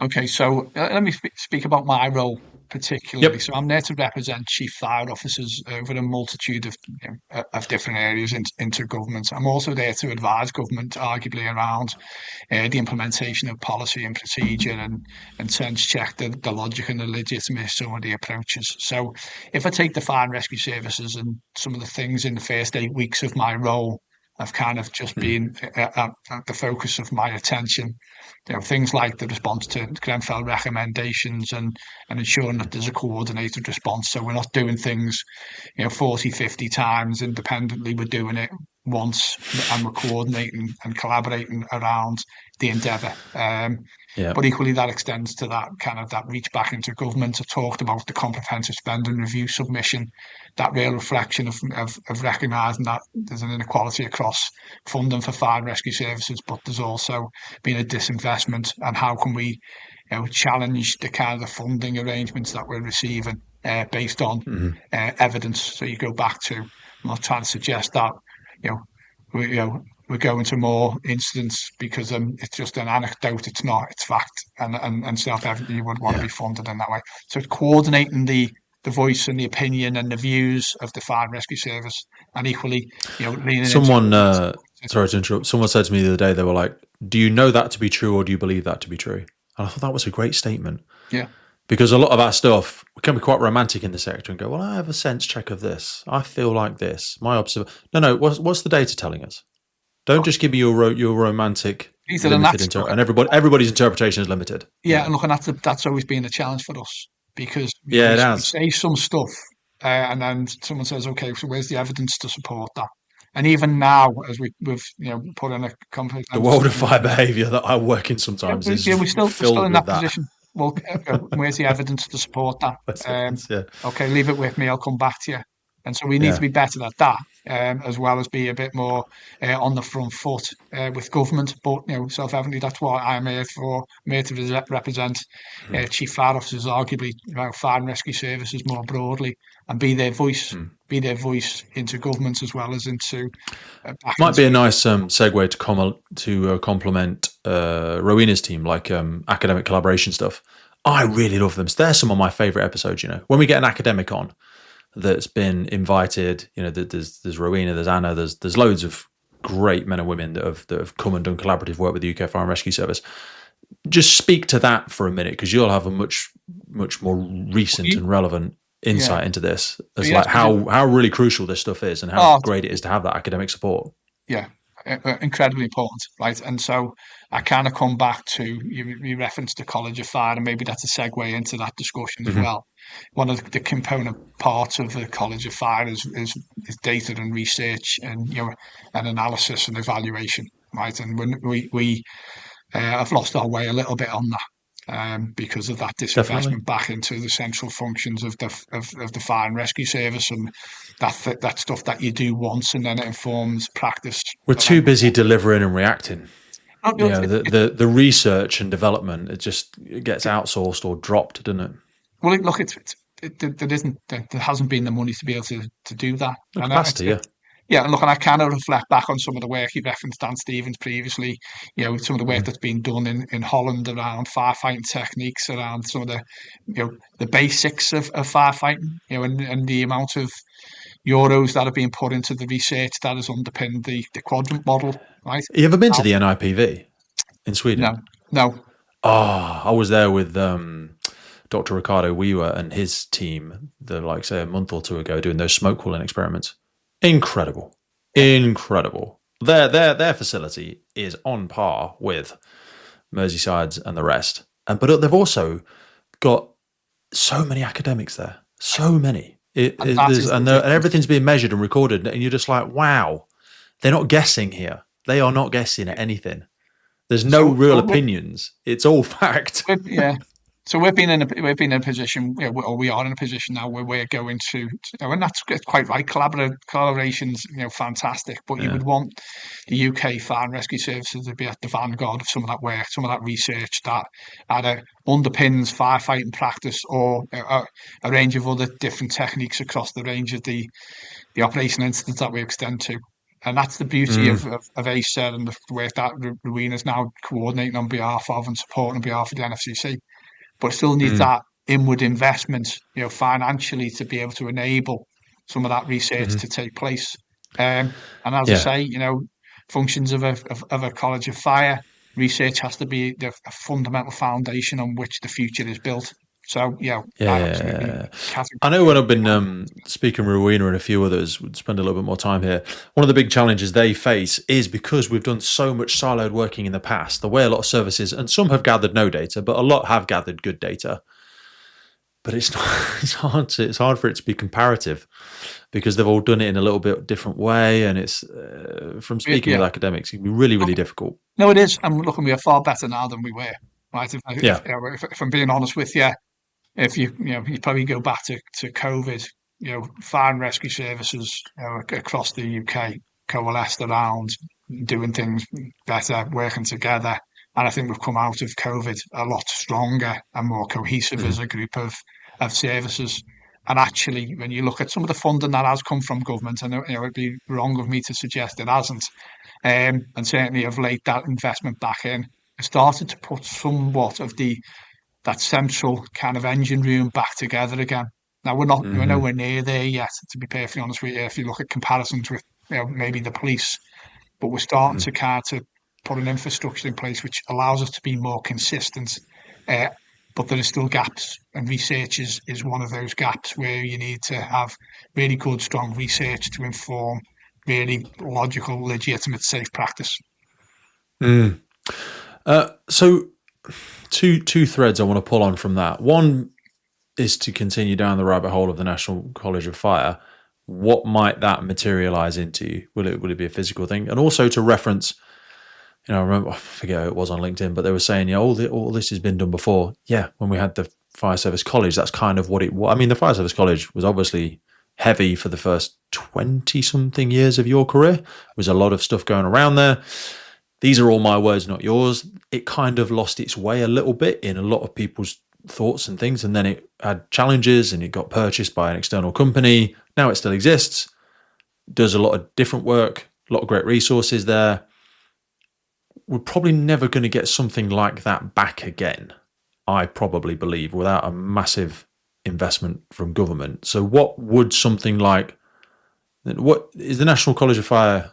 Okay, so let me speak about my role particularly. Yep. So I'm there to represent chief fire officers over a multitude of different areas into government. I'm also there to advise government, arguably, around the implementation of policy and procedure and sense check the logic and the legitimacy of some of the approaches. So if I take the fire and rescue services and some of the things in the first 8 weeks of my role have kind of just been at the focus of my attention. Things like the response to Grenfell recommendations and ensuring that there's a coordinated response. So we're not doing things, 40, 50 times independently. We're doing it wants, and we're coordinating and collaborating around the endeavour. But equally, that extends to that kind of that reach back into government. I've talked about the comprehensive spending review submission, that real reflection of recognising that there's an inequality across funding for fire and rescue services, but there's also been a disinvestment, and how can we challenge the kind of funding arrangements that we're receiving based on evidence. So you go back to, I'm not trying to suggest that we're going to more incidents because it's just an anecdote. It's not. It's fact, and self-evidently you would want to be funded in that way. So it's coordinating the voice and the opinion and the views of the fire and rescue service, and equally, leaning someone. Sorry to interrupt. Someone said to me the other day, they were like, "Do you know that to be true, or do you believe that to be true?" And I thought that was a great statement. Yeah. Because a lot of our stuff can be quite romantic in the sector and go, well, I have a sense check of this. I feel like this. My observation. No. What's the data telling us? Don't just give me your romantic limited and everybody's interpretation is limited. Yeah, and look, and that's always been a challenge for us because we say some stuff and then someone says, okay, so where's the evidence to support that? And even now, as we've put in a conference, the world of fire behaviour that I work in sometimes is we're still in that position. Well, where's the evidence to support that? Okay, leave it with me. I'll come back to you. And so we need to be better at that, as well as be a bit more on the front foot with government. But self-evidently, that's what I'm here for. I'm here to represent chief fire officers, arguably fire and rescue services more broadly, and be their voice. Be their voice into governments as well as into. Might be a nice segue to complement Rowena's team, like academic collaboration stuff. I really love them. They're some of my favourite episodes. When we get an academic on that's been invited, there's Rowena, there's Anna, there's loads of great men and women that have come and done collaborative work with the UK Fire and Rescue Service. Just speak to that for a minute, because you'll have a much more recent and relevant insight into this, as like how really crucial this stuff is and how great it is to have that academic support. Yeah, incredibly important, right? And so I kind of come back to you referenced the College of Fire, and maybe that's a segue into that discussion as well. One of the component parts of the College of Fire is data and research and and analysis and evaluation, right? And when we have lost our way a little bit on that. Because of that disinvestment back into the central functions of the fire and rescue service, and that stuff that you do once and then it informs practice. We're too busy delivering and reacting. The research and development, it gets outsourced or dropped, doesn't it? Well, look, there hasn't been the money to be able to do that. Capacity, Yeah, and look, and I kind of reflect back on some of the work you referenced, Dan Stevens, previously, some of the work that's been done in Holland around firefighting techniques, around some of the basics of firefighting, and the amount of euros that have been put into the research that has underpinned the quadrant model, right? Have you ever been to the NIPV in Sweden? No. Oh, I was there with Dr. Ricardo Weaver and his team, a month or two ago, doing those smoke cooling experiments. Incredible. Their facility is on par with Merseyside's and the rest. But they've also got so many academics there. So many. And everything's being measured and recorded. And you're just like, wow, they're not guessing here. They are not guessing at anything. There's no real opinions. It's all fact. Yeah. So we've been in a position, or we are in a position now where we're going to, and that's quite right. Collaboration's, fantastic, but you would want the UK Fire and Rescue Services to be at the vanguard of some of that work, some of that research that either underpins firefighting practice or a range of other different techniques across the range of the operation incidents that we extend to. And that's the beauty of ACER and the work that Rowena's now coordinating on behalf of and supporting on behalf of the NFCC. But it still needs that inward investment, financially, to be able to enable some of that research to take place. And as I say, functions of a College of Fire, research has to be a fundamental foundation on which the future is built. So, I know when I've been speaking with Rowena and a few others, we'd spend a little bit more time here. One of the big challenges they face is because we've done so much siloed working in the past, the way a lot of services, and some have gathered no data, but a lot have gathered good data. but it's not, it's hard for it to be comparative because they've all done it in a little bit different way. And it's, from speaking with academics, it can be really, really difficult. No, it is. And look, we are far better now than we were. Right? If I'm being honest with you, if you probably go back to COVID, fire and rescue services across the UK coalesced around doing things better, working together. And I think we've come out of COVID a lot stronger and more cohesive as a group of services. And actually, when you look at some of the funding that has come from government, I know it'd be wrong of me to suggest it hasn't, and certainly of late that investment back in started to put somewhat of that central kind of engine room back together again. Now we're nowhere near there yet, to be perfectly honest with you. If you look at comparisons with maybe the police, but we're starting to put an infrastructure in place which allows us to be more consistent. But there are still gaps, and research is one of those gaps where you need to have really good, strong research to inform really logical, legitimate, safe practice. So two threads I want to pull on from that. One is to continue down the rabbit hole of the National College of Fire. What might that materialize into? Will it be a physical thing? And also to reference, I remember, I forget who it was on LinkedIn, but they were saying, all this has been done before. Yeah, when we had the Fire Service College, that's kind of what it was. I mean, the Fire Service College was obviously heavy for the first 20-something years of your career. There was a lot of stuff going around there. These are all my words, not yours. It kind of lost its way a little bit in a lot of people's thoughts and things, and then it had challenges and it got purchased by an external company. Now it still exists, does a lot of different work, a lot of great resources there. We're probably never going to get something like that back again, I probably believe, without a massive investment from government. So what would something like, what is the National College of Fire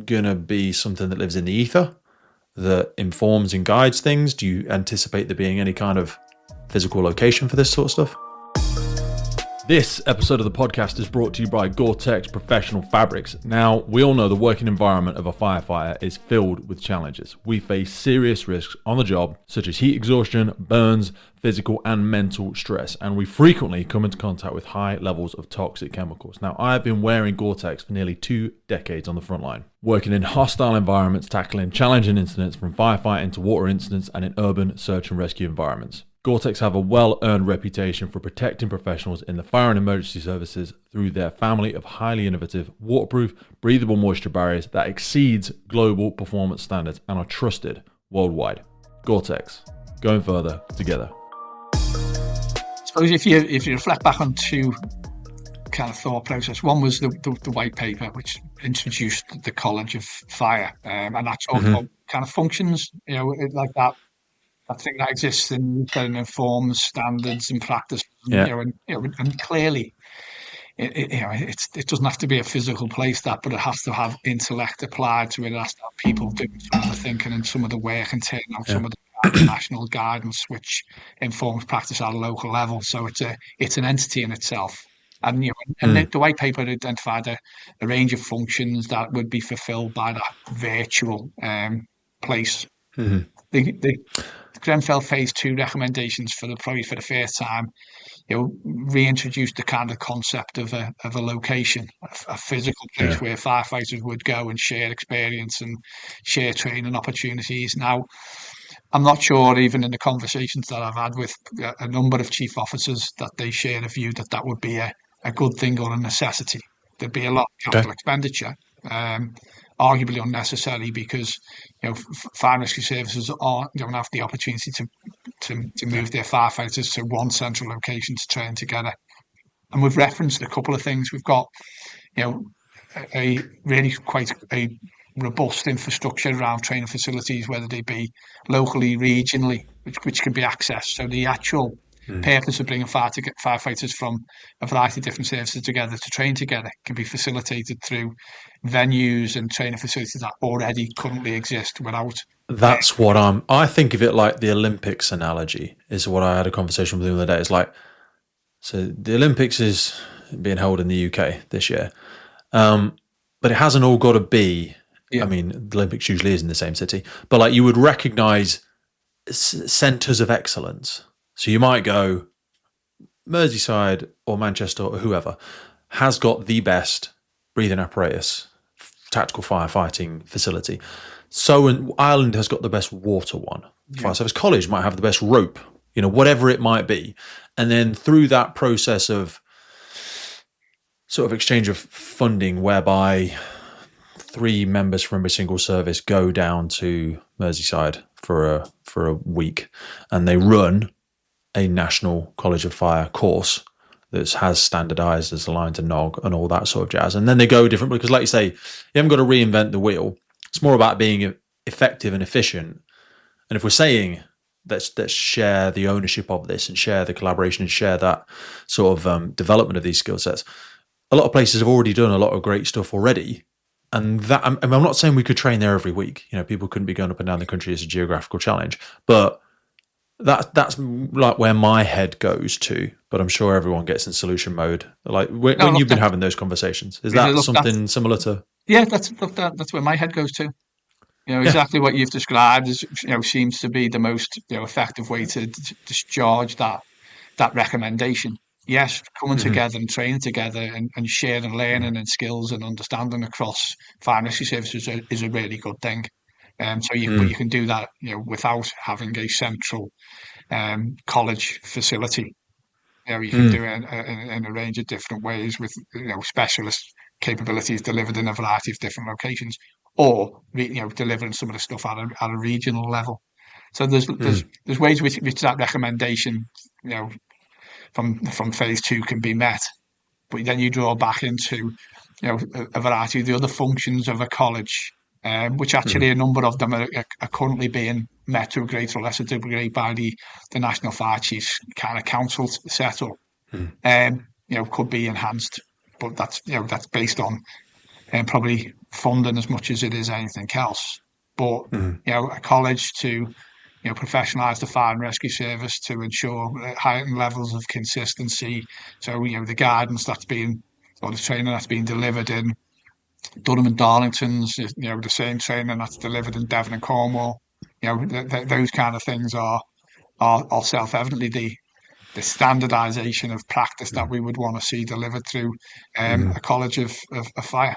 going to be? Something that lives in the ether, that informs and guides things? Do you anticipate there being any kind of physical location for this sort of stuff? This episode of the podcast is brought to you by Gore-Tex Professional Fabrics. Now, we all know the working environment of a firefighter is filled with challenges. We face serious risks on the job, such as heat exhaustion, burns, physical and mental stress, and we frequently come into contact with high levels of toxic chemicals. Now, I have been wearing Gore-Tex for nearly 2 decades on the front line, working in hostile environments, tackling challenging incidents from firefighting to water incidents and in urban search and rescue environments. Gore-Tex have a well-earned reputation for protecting professionals in the fire and emergency services through their family of highly innovative, waterproof, breathable moisture barriers that exceeds global performance standards and are trusted worldwide. Gore-Tex, going further together. I suppose if you reflect back on two kind of thought process, one was the white paper which introduced the College of Fire, and that's all kind of functions, like that. I think that exists and informs standards and practice, and clearly, it doesn't have to be a physical place but it has to have intellect applied to it. It has to have people doing some of the thinking and some of the work and turning out some of the national guidance, which informs practice at a local level. So it's an entity in itself. And the white paper identified a range of functions that would be fulfilled by that virtual place. The Grenfell Phase 2 recommendations probably for the first time, reintroduced the kind of concept of a location, a physical place where firefighters would go and share experience and share training opportunities. Now, I'm not sure, even in the conversations that I've had with a number of chief officers, that they share a view that would be a good thing or a necessity. There'd be a lot of capital expenditure, arguably unnecessary, because fire and rescue services don't have the opportunity to move their firefighters to one central location to train together. And we've referenced a couple of things. We've got a really quite a robust infrastructure around training facilities, whether they be locally, regionally, which can be accessed. So the actual purpose of bringing firefighters from a variety of different services together to train together can be facilitated through venues and training facilities that already currently exist without. That's what I think of it like the Olympics analogy is what I had a conversation with the other day. It's like, so the Olympics is being held in the UK this year, but it hasn't all got to be. I mean, the Olympics usually is in the same city, but like you would recognize centers of excellence. So you might go Merseyside or Manchester or whoever has got the best breathing apparatus, tactical firefighting facility. So Ireland has got the best water one. Fire Service College might have the best rope, whatever it might be. And then through that process of sort of exchange of funding whereby 3 members from every single service go down to Merseyside for a week and they run a National College of Fire course that has standardized as aligned to NOG and all that sort of jazz. And then they go different because, like you say, you haven't got to reinvent the wheel. It's more about being effective and efficient. And if we're saying let's share the ownership of this and share the collaboration and share that sort of development of these skill sets, a lot of places have already done a lot of great stuff already. And that I'm not saying we could train there every week. People couldn't be going up and down the country as a geographical challenge, but that's like where my head goes to. But I'm sure everyone gets in solution mode. Like when you've been having those conversations, is that something similar to? Yeah, that's where my head goes to. Exactly what you've described is, seems to be the most effective way to discharge that recommendation. Yes, coming together and training together and sharing learning and skills and understanding across fire and rescue services is a really good thing. But you can do that, without having a central college facility. You can do it in a range of different ways with specialist capabilities delivered in a variety of different locations, or delivering some of the stuff at a regional level. So there's ways which that recommendation from phase 2 can be met, but then you draw back into a variety of the other functions of a college, which actually a number of them are currently being met to a greater or lesser degree by the National Fire Chiefs kind of council setup. Could be enhanced, but that's based on probably funding as much as it is anything else. But a college to professionalise the fire and rescue service to ensure heightened levels of consistency. So the guidance that's being, or the training that's being delivered in Durham and Darlington's, the same training that's delivered in Devon and Cornwall. Those kind of things are self-evidently the standardisation of practice that we would want to see delivered through a college of fire.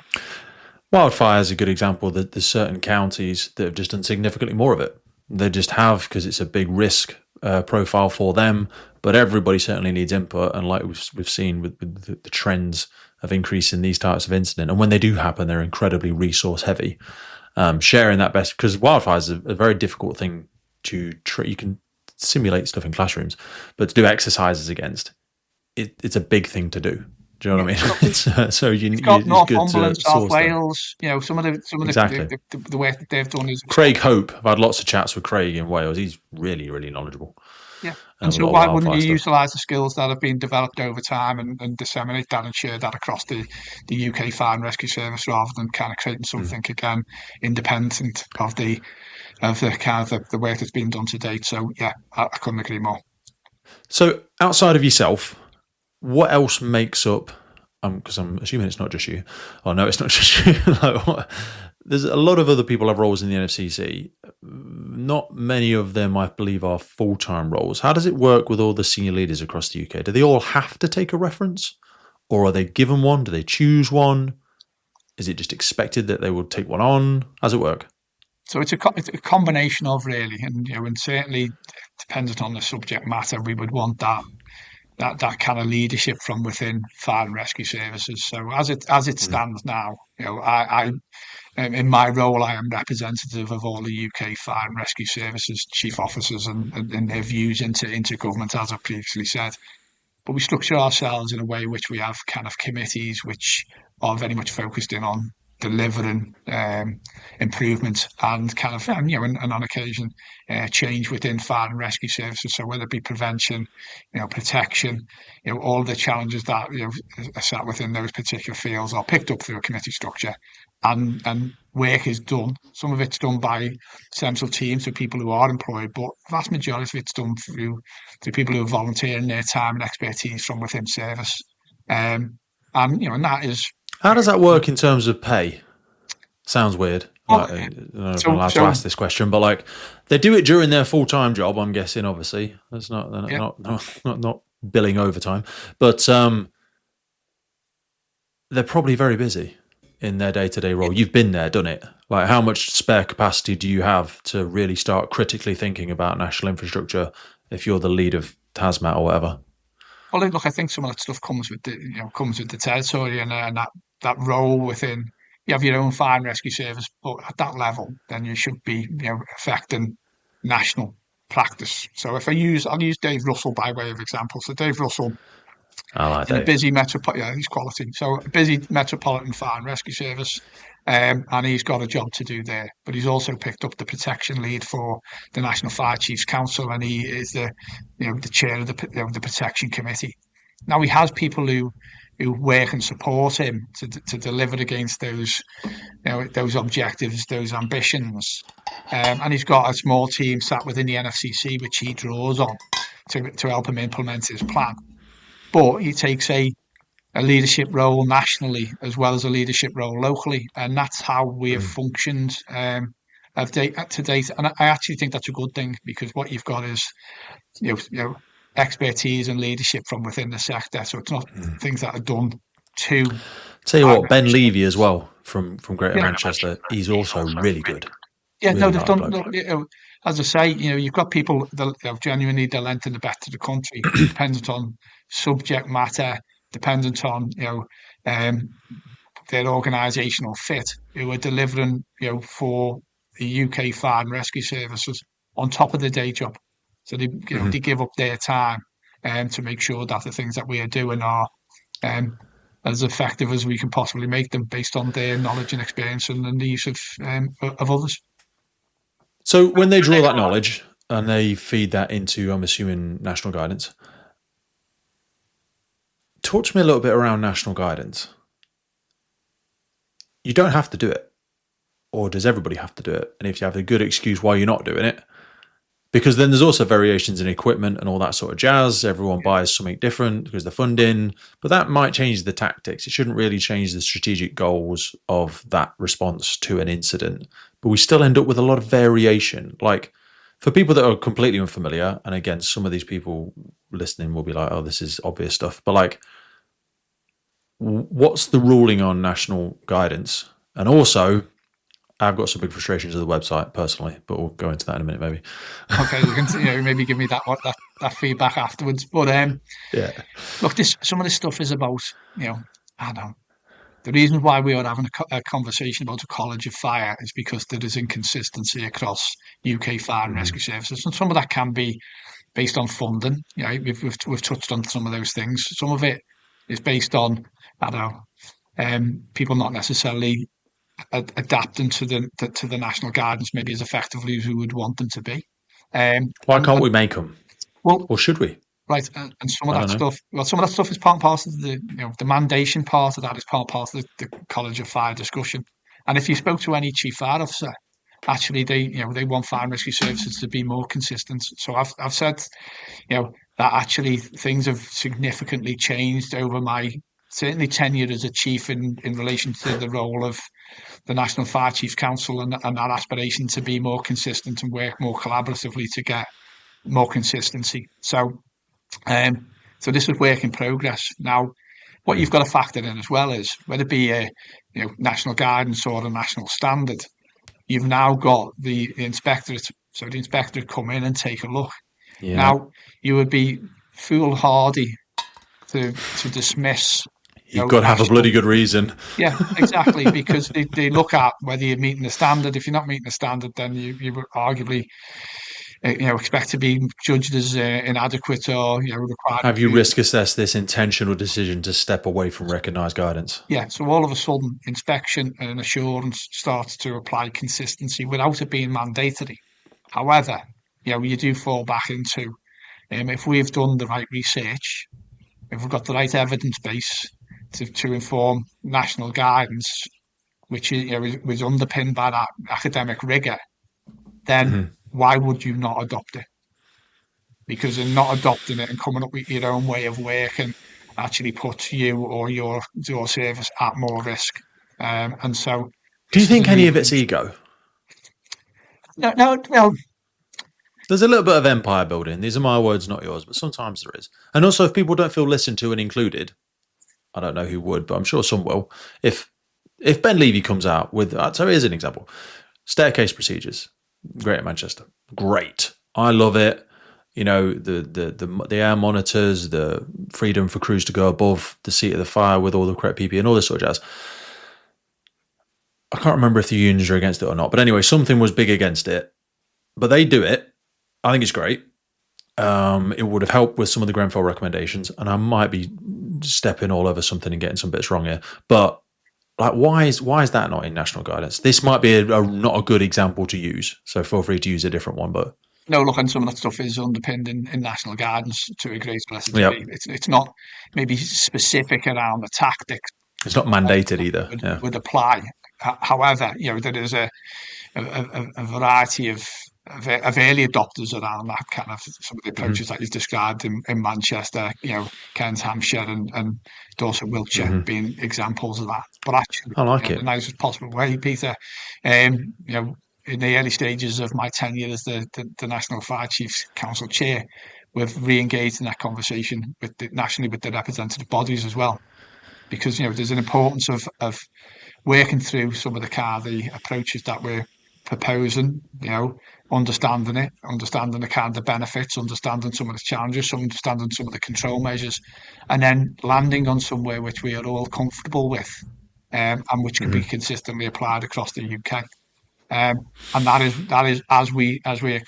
Wildfire is a good example. That there's certain counties that have just done significantly more of it. They just have, because it's a big risk profile for them. But everybody certainly needs input, and like we've seen with the trends of increase in these types of incident, and when they do happen, they're incredibly resource heavy. Sharing that best, because wildfires is a very difficult thing to you can simulate stuff in classrooms, but to do exercises against it's a big thing to do. Do you know what I mean? So you've got Northumberland, South Wales. Some of exactly. the work that they've done is Craig Hope. I've had lots of chats with Craig in Wales. He's really, really knowledgeable. Yeah, and so why wouldn't you utilise the skills that have been developed over time and disseminate that and share that across the UK Fire and Rescue Service, rather than kind of creating something again independent of the kind of the work that's been done to date? So yeah, I couldn't agree more. So outside of yourself, what else makes up? Because I'm assuming it's not just you. Oh no, it's not just you. There's a lot of other people have roles in the NFCC. Not many of them, I believe, are full-time roles. How does it work with all the senior leaders across the UK? Do they all have to take a reference, or are they given one? Do they choose one? Is it just expected that they will take one on? How does it work? So it's a combination of, really, and certainly dependent on the subject matter, we would want that kind of leadership from within fire and rescue services. So as it stands now, I in my role, I am representative of all the UK fire and rescue services chief officers and their views into government, as I previously said. But we structure ourselves in a way which we have kind of committees which are very much focused in on delivering improvement and kind of and on occasion change within fire and rescue services. So whether it be prevention, protection, all the challenges that are sat within those particular fields are picked up through a committee structure, and work is done. Some of it's done by central teams, so people who are employed, but the vast majority of it's done through people who are volunteering their time and expertise from within service. And that is. How does that work in terms of pay? Sounds weird. I don't know if I'm allowed to ask this question, but like they do it during their full-time job. I'm guessing, obviously, that's not billing overtime, but they're probably very busy in their day-to-day role. You've been there, done it. Like, how much spare capacity do you have to really start critically thinking about national infrastructure if you're the lead of TASMAT or whatever? Well, look, I think some of that stuff comes with the territory and that role within. You have your own fire and rescue service, but at that level, then you should be affecting national practice. So I'll use Dave Russell by way of example. So Dave Russell I like in a Dave. busy he's quality. So a busy metropolitan fire and rescue service, and he's got a job to do there. But he's also picked up the protection lead for the National Fire Chiefs Council, and he is the chair of the protection committee. Now he has people who work and support him to deliver against those objectives, those ambitions, and he's got a small team sat within the NFCC which he draws on to help him implement his plan. But he takes a leadership role nationally as well as a leadership role locally, and that's how we have functioned to date. And I actually think that's a good thing, because what you've got is expertise and leadership from within the sector. So it's not things that are done to. Tell you what, Ben Levy as well from Greater Manchester, he's also really good. Yeah, really no, they've nice done. bloke. As I say, you've got people that genuinely the length and the breadth of the country, dependent on subject matter, dependent on um, their organisational fit, who are delivering for the UK Fire and Rescue Services on top of the day job. So they give up their time to make sure that the things that we are doing are as effective as we can possibly make them, based on their knowledge and experience and the use of others. So when they draw that knowledge and they feed that into, I'm assuming, national guidance, talk to me a little bit around national guidance. You don't have to do it. Or does everybody have to do it? And if you have a good excuse why you're not doing it, because then there's also variations in equipment and all that sort of jazz. Everyone buys something different because the funding, but that might change the tactics. It shouldn't really change the strategic goals of that response to an incident. But we still end up with a lot of variation. Like, for people that are completely unfamiliar, and again, some of these people listening will be like, oh, this is obvious stuff. But like, what's the ruling on national guidance? And also, I've got some big frustrations with the website personally, but we'll go into that in a minute, maybe. Okay, you can maybe give me that feedback afterwards. But Yeah. look, some of this stuff is about I don't know. The reason why we are having a conversation about a College of Fire is because there is inconsistency across UK fire and rescue services, and some of that can be based on funding. We've touched on some of those things. Some of it is based on I don't know, people not necessarily adapting to the national guidance maybe as effectively as we would want them to be. Why can't we make them? Well, or should we? Right, and some of that stuff. Well, some of that stuff is part and parcel of the mandation part of that is part and parcel of the College of Fire discussion. And if you spoke to any chief fire officer, actually they want fire and rescue services to be more consistent. So I've said that actually things have significantly changed over my certainly tenure as a chief in relation to the role of the National Fire Chiefs Council and that aspiration to be more consistent and work more collaboratively to get more consistency. So this is work in progress. Now, what you've got to factor in as well is whether it be a national guidance or a national standard, you've now got the inspectorate. So the inspectorate come in and take a look. Yeah. Now, you would be foolhardy to dismiss. You've got to have a bloody good reason. Yeah, exactly, because they look at whether you're meeting the standard. If you're not meeting the standard, then you would arguably expect to be judged as inadequate or required. Have you risk assessed this intentional decision to step away from recognised guidance? Yeah, so all of a sudden, inspection and assurance starts to apply consistency without it being mandatory. However, you do fall back into if we've done the right research, if we've got the right evidence base to inform national guidance, which was underpinned by that academic rigour, then why would you not adopt it? Because in not adopting it and coming up with your own way of working actually puts you or your service at more risk. And so, do you think any of it's ego? No. Well, There's a little bit of empire building. These are my words, not yours, but sometimes there is. And also, if people don't feel listened to and included, I don't know who would, but I'm sure some will. If Ben Levy comes out with, so here's an example: staircase procedures, Greater Manchester, great. I love it. You know, the air monitors, the freedom for crews to go above the seat of the fire with all the correct PPE and all this sort of jazz. I can't remember if the unions are against it or not, but anyway, something was big against it. But they do it. I think it's great. It would have helped with some of the Grenfell recommendations, and I might be stepping all over something and getting some bits wrong here. But like, why is that not in national guidance? This might be not a good example to use, so feel free to use a different one. But no, look, and some of that stuff is underpinned in national guidance to a great degree. yep. It's not maybe specific around the tactics. It's not mandated either. Would apply. However, you know, there is a variety of early adopters around that kind of some of the approaches that you've described in Manchester, you know, Kent, Hampshire, and Dorset, Wiltshire being examples of that. But actually, I like it in the nicest possible way, Peter. You know, in the early stages of my tenure as the National Fire Chiefs Council chair, we've re-engaged in that conversation nationally with the representative bodies as well, because you know there's an importance of working through some of the approaches that we're proposing, you know, understanding the kind of benefits, understanding some of the challenges, understanding some of the control measures, and then landing on somewhere which we are all comfortable with, and which can be consistently applied across the UK. And that is as we're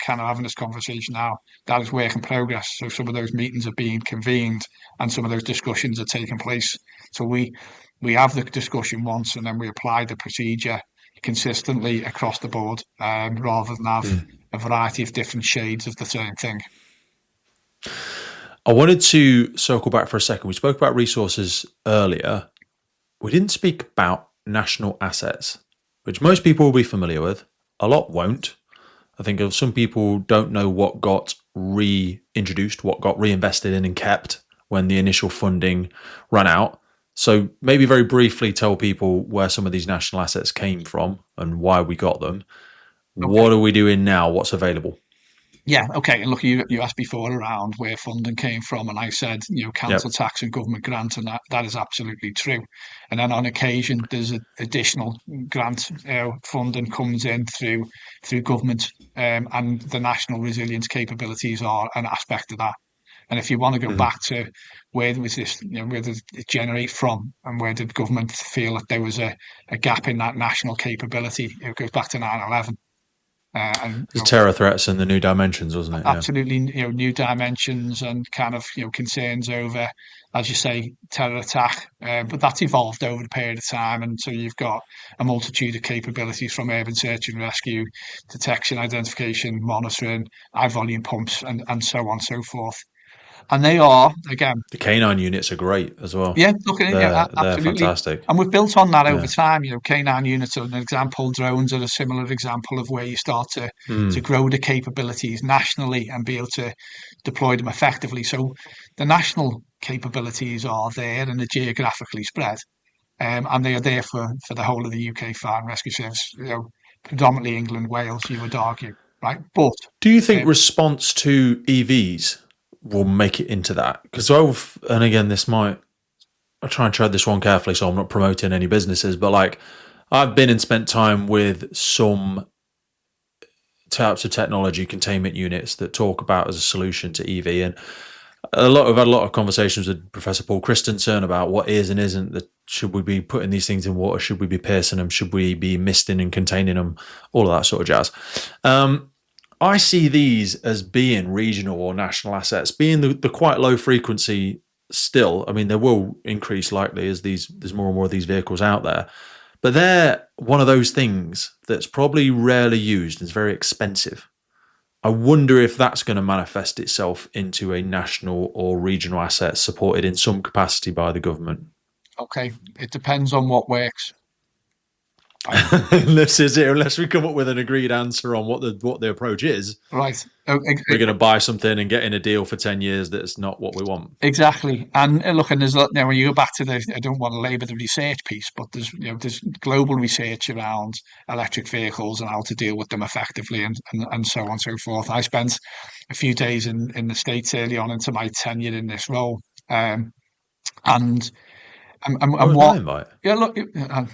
kind of having this conversation now, that is work in progress. So some of those meetings are being convened and some of those discussions are taking place. So we have the discussion once and then we apply the procedure consistently across the board, rather than have a variety of different shades of the same thing. I wanted to circle back for a second. We spoke about resources earlier. We didn't speak about national assets, which most people will be familiar with. A lot won't. I think some people don't know what got reintroduced, what got reinvested in and kept when the initial funding ran out. So maybe very briefly tell people where some of these national assets came from and why we got them. Okay. What are we doing now? What's available? Yeah, okay. And look, you asked before around where funding came from, and I said, you know, council tax and government grant, and that is absolutely true. And then on occasion, there's additional grant funding comes in through government, and the national resilience capabilities are an aspect of that. And if you want to go back to where was this, you know, where did it generate from, and where did government feel that there was a gap in that national capability? It goes back to 9/11. And the terror threats and the new dimensions, wasn't it? Absolutely, you know, new dimensions and kind of, you know, concerns over, as you say, terror attack. But that's evolved over the period of time, and so you've got a multitude of capabilities from urban search and rescue, detection, identification, monitoring, high volume pumps, and so on and so forth. And they are, again, the canine units are great as well. Yeah, look, absolutely. They're fantastic. And we've built on that over time. You know, canine units are an example. Drones are a similar example of where you start to grow the capabilities nationally and be able to deploy them effectively. So the national capabilities are there and they're geographically spread, and they are there for the whole of the UK Fire and Rescue Service. You know, predominantly England, Wales, you would argue, right? But do you think response to EVs will make it into that? Because and again, I'll try and tread this one carefully so I'm not promoting any businesses, but like I've been and spent time with some types of technology containment units that talk about as a solution to EV, and I've had a lot of conversations with Professor Paul Christensen about what is and isn't, should we be putting these things in water, should we be piercing them, should we be misting and containing them, all of that sort of jazz. I see these as being regional or national assets, being the quite low frequency still. I mean, there will increase likely as there's more and more of these vehicles out there. But they're one of those things that's probably rarely used and is very expensive. I wonder if that's going to manifest itself into a national or regional asset supported in some capacity by the government. Okay, it depends on what works. Unless we come up with an agreed answer on what the approach is, Right. we're going to buy something and get in a deal for 10 years that's not what we want. Exactly. And look, and there's when you go back to I don't want to labour the research piece, but there's global research around electric vehicles and how to deal with them effectively, and so on and so forth. I spent a few days in the States early on into my tenure in this role, and What was my invite? Yeah, look,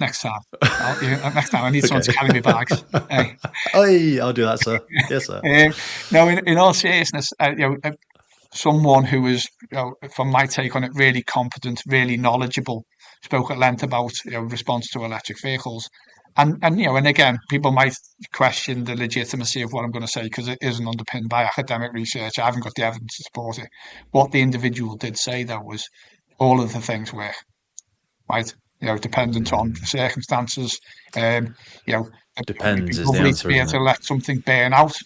next time. Next time I need someone to carry my bags. Hey, I'll do that, sir. Yes, sir. No, in all seriousness, someone who was, from my take on it, really competent, really knowledgeable, spoke at length about response to electric vehicles, and and again, people might question the legitimacy of what I'm going to say because it isn't underpinned by academic research. I haven't got the evidence to support it. What the individual did say though was all of the things work, right? Dependent on the circumstances. Depends is the answer. To be able to let something burn out,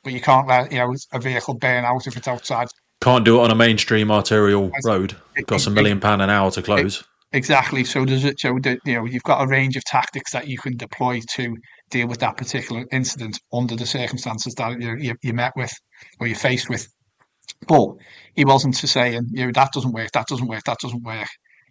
but you can't let a vehicle burn out if it's outside. Can't do it on a mainstream arterial road. It costs £1 million an hour to close. Exactly. So you've got a range of tactics that you can deploy to deal with that particular incident under the circumstances that you met with or you're faced with. But he wasn't saying that doesn't work, that doesn't work, that doesn't work.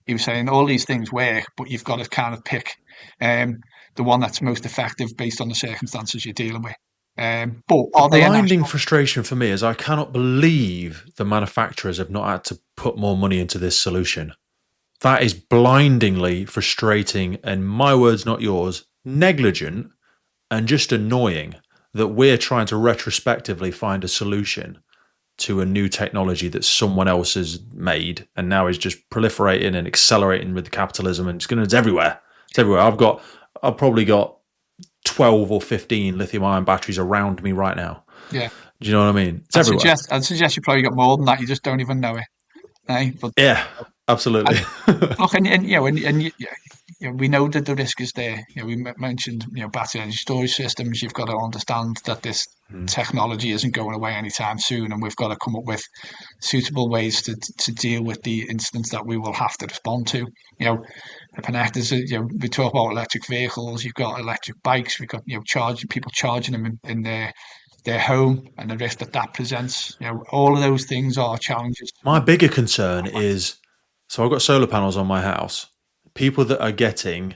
He was saying all these things work, but you've got to kind of pick the one that's most effective based on the circumstances you're dealing with. But the blinding frustration for me is I cannot believe the manufacturers have not had to put more money into this solution. That is blindingly frustrating, and my words, not yours, negligent and just annoying that we're trying to retrospectively find a solution to a new technology that someone else has made and now is just proliferating and accelerating with capitalism, and it's everywhere. It's everywhere. I've probably got 12 or 15 lithium-ion batteries around me right now. Yeah. Do you know what I mean? It's everywhere. I'd suggest you probably got more than that. You just don't even know it. But yeah, absolutely. Look, we know that the risk is there. We mentioned, battery energy storage systems. You've got to understand that this technology isn't going away anytime soon, and we've got to come up with suitable ways to deal with the incidents that we will have to respond to. We talk about electric vehicles. You've got electric bikes. We've got people charging them in their home and the risk that presents. All of those things are challenges. My bigger concern is, so I've got solar panels on my house. People that are getting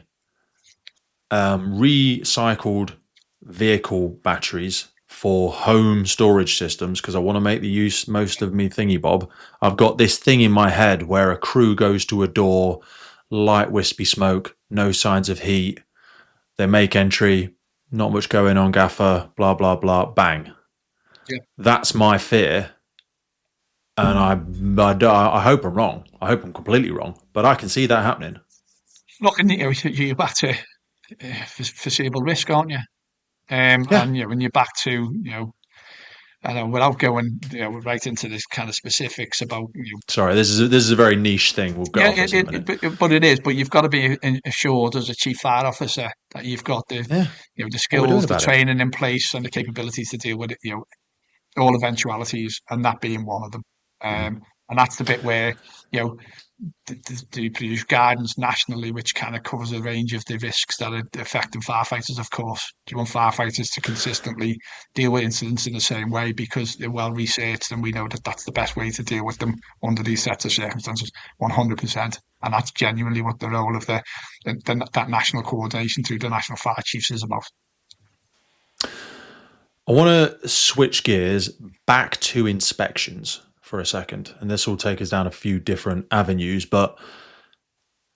recycled vehicle batteries for home storage systems, because I want to make the most of me thingy bob. I've got this thing in my head where a crew goes to a door, light wispy smoke, no signs of heat. They make entry, not much going on, gaffer, blah, blah, blah, bang. Yeah. That's my fear. And I hope I'm wrong. I hope I'm completely wrong, but I can see that happening. Look, you're back to foreseeable risk, aren't you? And when you're back to, without going right into this kind of specifics about. Sorry, this is a very niche thing. We'll go off this in a minute. But it is. But you've got to be assured as a chief fire officer that you've got the skills, the training in place, and the capabilities to deal with it. All eventualities, and that being one of them. And that's the bit where they produce guidance nationally, which kind of covers a range of the risks that are affecting firefighters. Of course, do you want firefighters to consistently deal with incidents in the same way because they're well researched, and we know that that's the best way to deal with them under these sets of circumstances? 100%, and that's genuinely what the role of that national coordination through the national fire chiefs is about. I want to switch gears back to inspections for a second, and this will take us down a few different avenues. But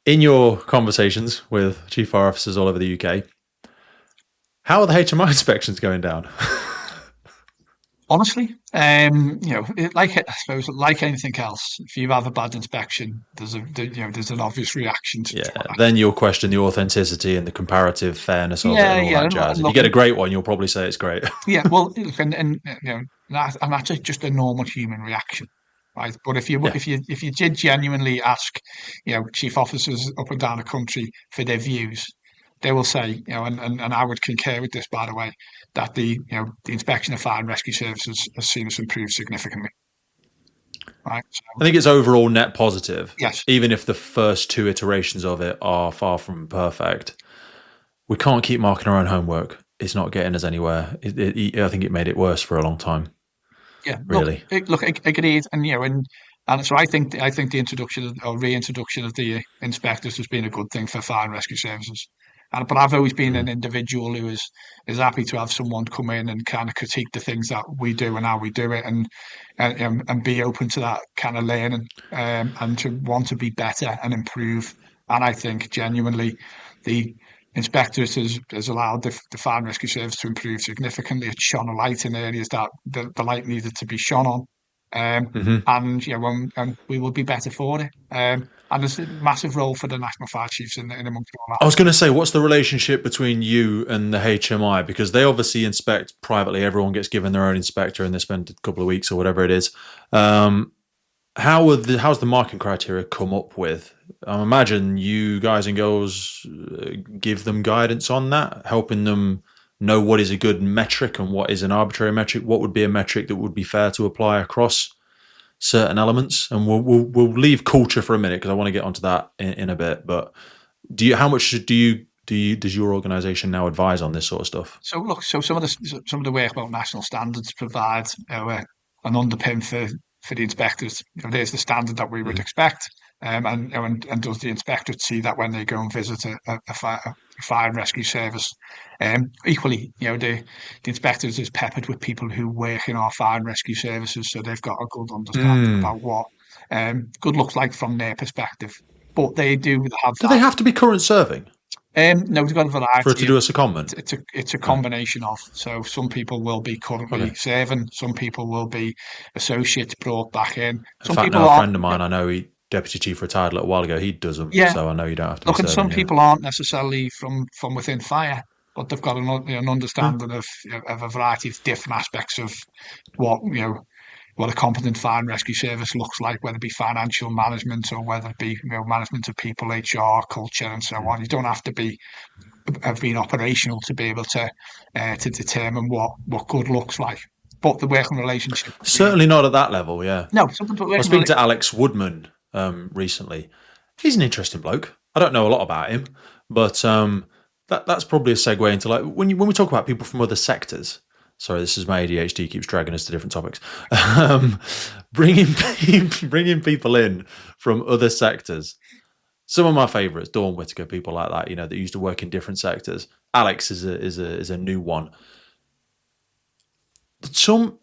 in your conversations with chief fire officers all over the UK, how are the HMI inspections going down? Honestly, I suppose, like anything else, if you have a bad inspection, there's an obvious reaction to that. Then you'll question the authenticity and the comparative fairness of it and all that jazz. If you get a great one, you'll probably say it's great. Yeah, well, and that's just a normal human reaction, right? But if you did genuinely ask, chief officers up and down the country for their views, they will say, and I would concur with this, by the way, that the inspection of fire and rescue services has seen us improve significantly. Right. So, I think it's overall net positive. Yes. Even if the first two iterations of it are far from perfect, we can't keep marking our own homework. It's not getting us anywhere. I think it made it worse for a long time. Yeah, Really. look, agreed, and so I think the introduction or reintroduction of the inspectors has been a good thing for fire and rescue services. But I've always been an individual who is happy to have someone come in and kind of critique the things that we do and how we do it, and be open to that kind of learning, and to want to be better and improve. And I think genuinely, the inspectors has allowed the fire and rescue service to improve significantly. It's shone a light in areas that the light needed to be shone on. And and we will be better for it. And there's a massive role for the national fire chiefs in amongst all I that. was going to say, what's the relationship between you and the HMI? Because they obviously inspect privately. Everyone gets given their own inspector, and they spend a couple of weeks or whatever it is. How's the marking criteria come up with? I imagine you guys and girls give them guidance on that, helping them know what is a good metric and what is an arbitrary metric. What would be a metric that would be fair to apply across certain elements? And we'll leave culture for a minute because I want to get onto that in a bit. But how much does your organisation now advise on this sort of stuff? So look, some of the work about national standards provides an underpin for the inspectors. There's the standard that we would expect, and does the inspector see that when they go and visit a fire and rescue service? Equally, the inspectors is peppered with people who work in our fire and rescue services, so they've got a good understanding about what good looks like from their perspective. But they do have. Do they have to be current serving? No, we've got a variety. For it to do a secondment? It's a combination of. So some people will be currently serving, some people will be associates brought back in. Some people a friend of mine, I know, he deputy chief retired a little while ago. He does them, so I know you don't have to. Look, and some people aren't necessarily from within fire, but they've got an understanding of a variety of different aspects of what a competent fire and rescue service looks like, whether it be financial management or whether it be management of people, HR, culture, and so on. You don't have to have been operational to be able to determine what good looks like. But the working relationship certainly not at that level. Yeah. No. I was speaking to Alex Woodman recently. He's an interesting bloke. I don't know a lot about him, but that's probably a segue into like when we talk about people from other sectors. Sorry, this is my ADHD keeps dragging us to different topics. Bringing people in from other sectors. Some of my favourites, Dawn Whitaker, people like that, that used to work in different sectors. Alex is a new one. Boots on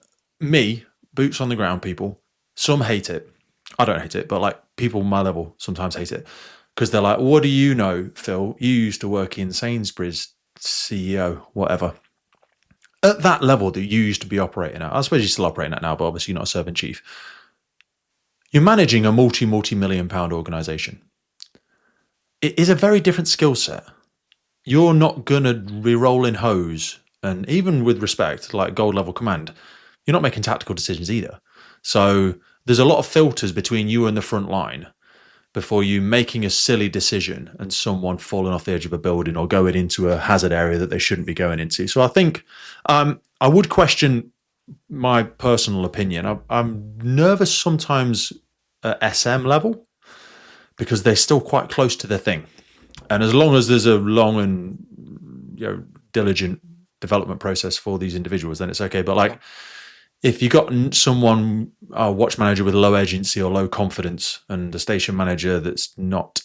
the ground people, some hate it. I don't hate it, but like people my level sometimes hate it because they're like, what do you know, Phil? You used to work in Sainsbury's, CEO, whatever. At that level that you used to be operating at, I suppose you're still operating at now, but obviously you're not a servant chief. You're managing a multi-million pound organisation. It is a very different skill set. You're not going to be rolling hose, and even with respect, like gold level command, you're not making tactical decisions either. So there's a lot of filters between you and the front line before you making a silly decision and someone falling off the edge of a building or going into a hazard area that they shouldn't be going into. So I think I would question my personal opinion. I'm nervous sometimes at SM level because they're still quite close to their thing. And as long as there's a long and diligent development process for these individuals, then it's okay. But like, if you got someone, a watch manager with low agency or low confidence, and a station manager that's not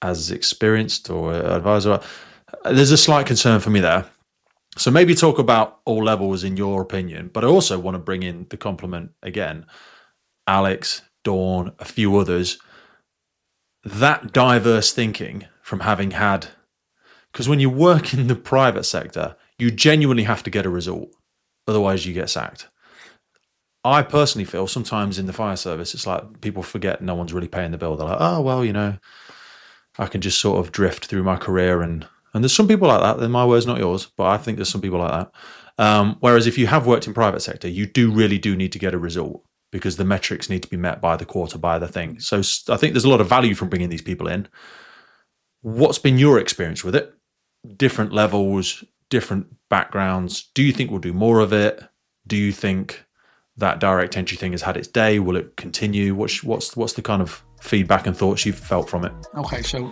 as experienced or advisor, there's a slight concern for me there. So maybe talk about all levels in your opinion, but I also want to bring in the compliment again, Alex, Dawn, a few others, that diverse thinking from having had, because when you work in the private sector, you genuinely have to get a result. Otherwise you get sacked. I personally feel sometimes in the fire service, it's like people forget no one's really paying the bill. They're like, oh, well, I can just sort of drift through my career. And there's some people like that. They're my words, not yours. But I think there's some people like that. Whereas if you have worked in private sector, you really do need to get a result because the metrics need to be met by the quarter, by the thing. So I think there's a lot of value from bringing these people in. What's been your experience with it? Different levels, different backgrounds. Do you think we'll do more of it? Do you think that direct entry thing has had its day? Will it continue? What's the kind of feedback and thoughts you've felt from it? Okay, so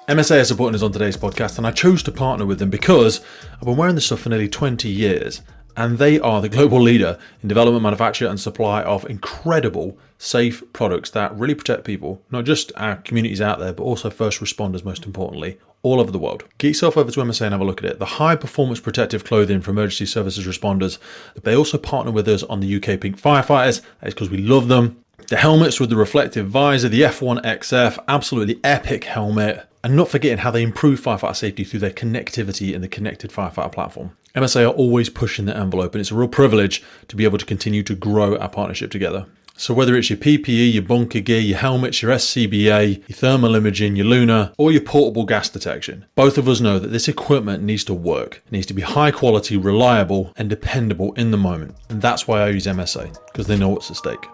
MSA are supporting us on today's podcast, and I chose to partner with them because I've been wearing this stuff for nearly 20 years, and they are the global leader in development, manufacture, and supply of incredible, safe products that really protect people, not just our communities out there, but also first responders, most importantly, all over the world. Get yourself over to MSA and have a look at it. The high-performance protective clothing for emergency services responders. They also partner with us on the UK Pink Firefighters. It's because we love them. The helmets with the reflective visor, the F1XF, absolutely epic helmet. And not forgetting how they improve firefighter safety through their connectivity in the connected firefighter platform. MSA are always pushing the envelope, and it's a real privilege to be able to continue to grow our partnership together. So whether it's your PPE, your bunker gear, your helmets, your SCBA, your thermal imaging, your Luna, or your portable gas detection, both of us know that this equipment needs to work. It needs to be high quality, reliable, and dependable in the moment. And that's why I use MSA, because they know what's at stake.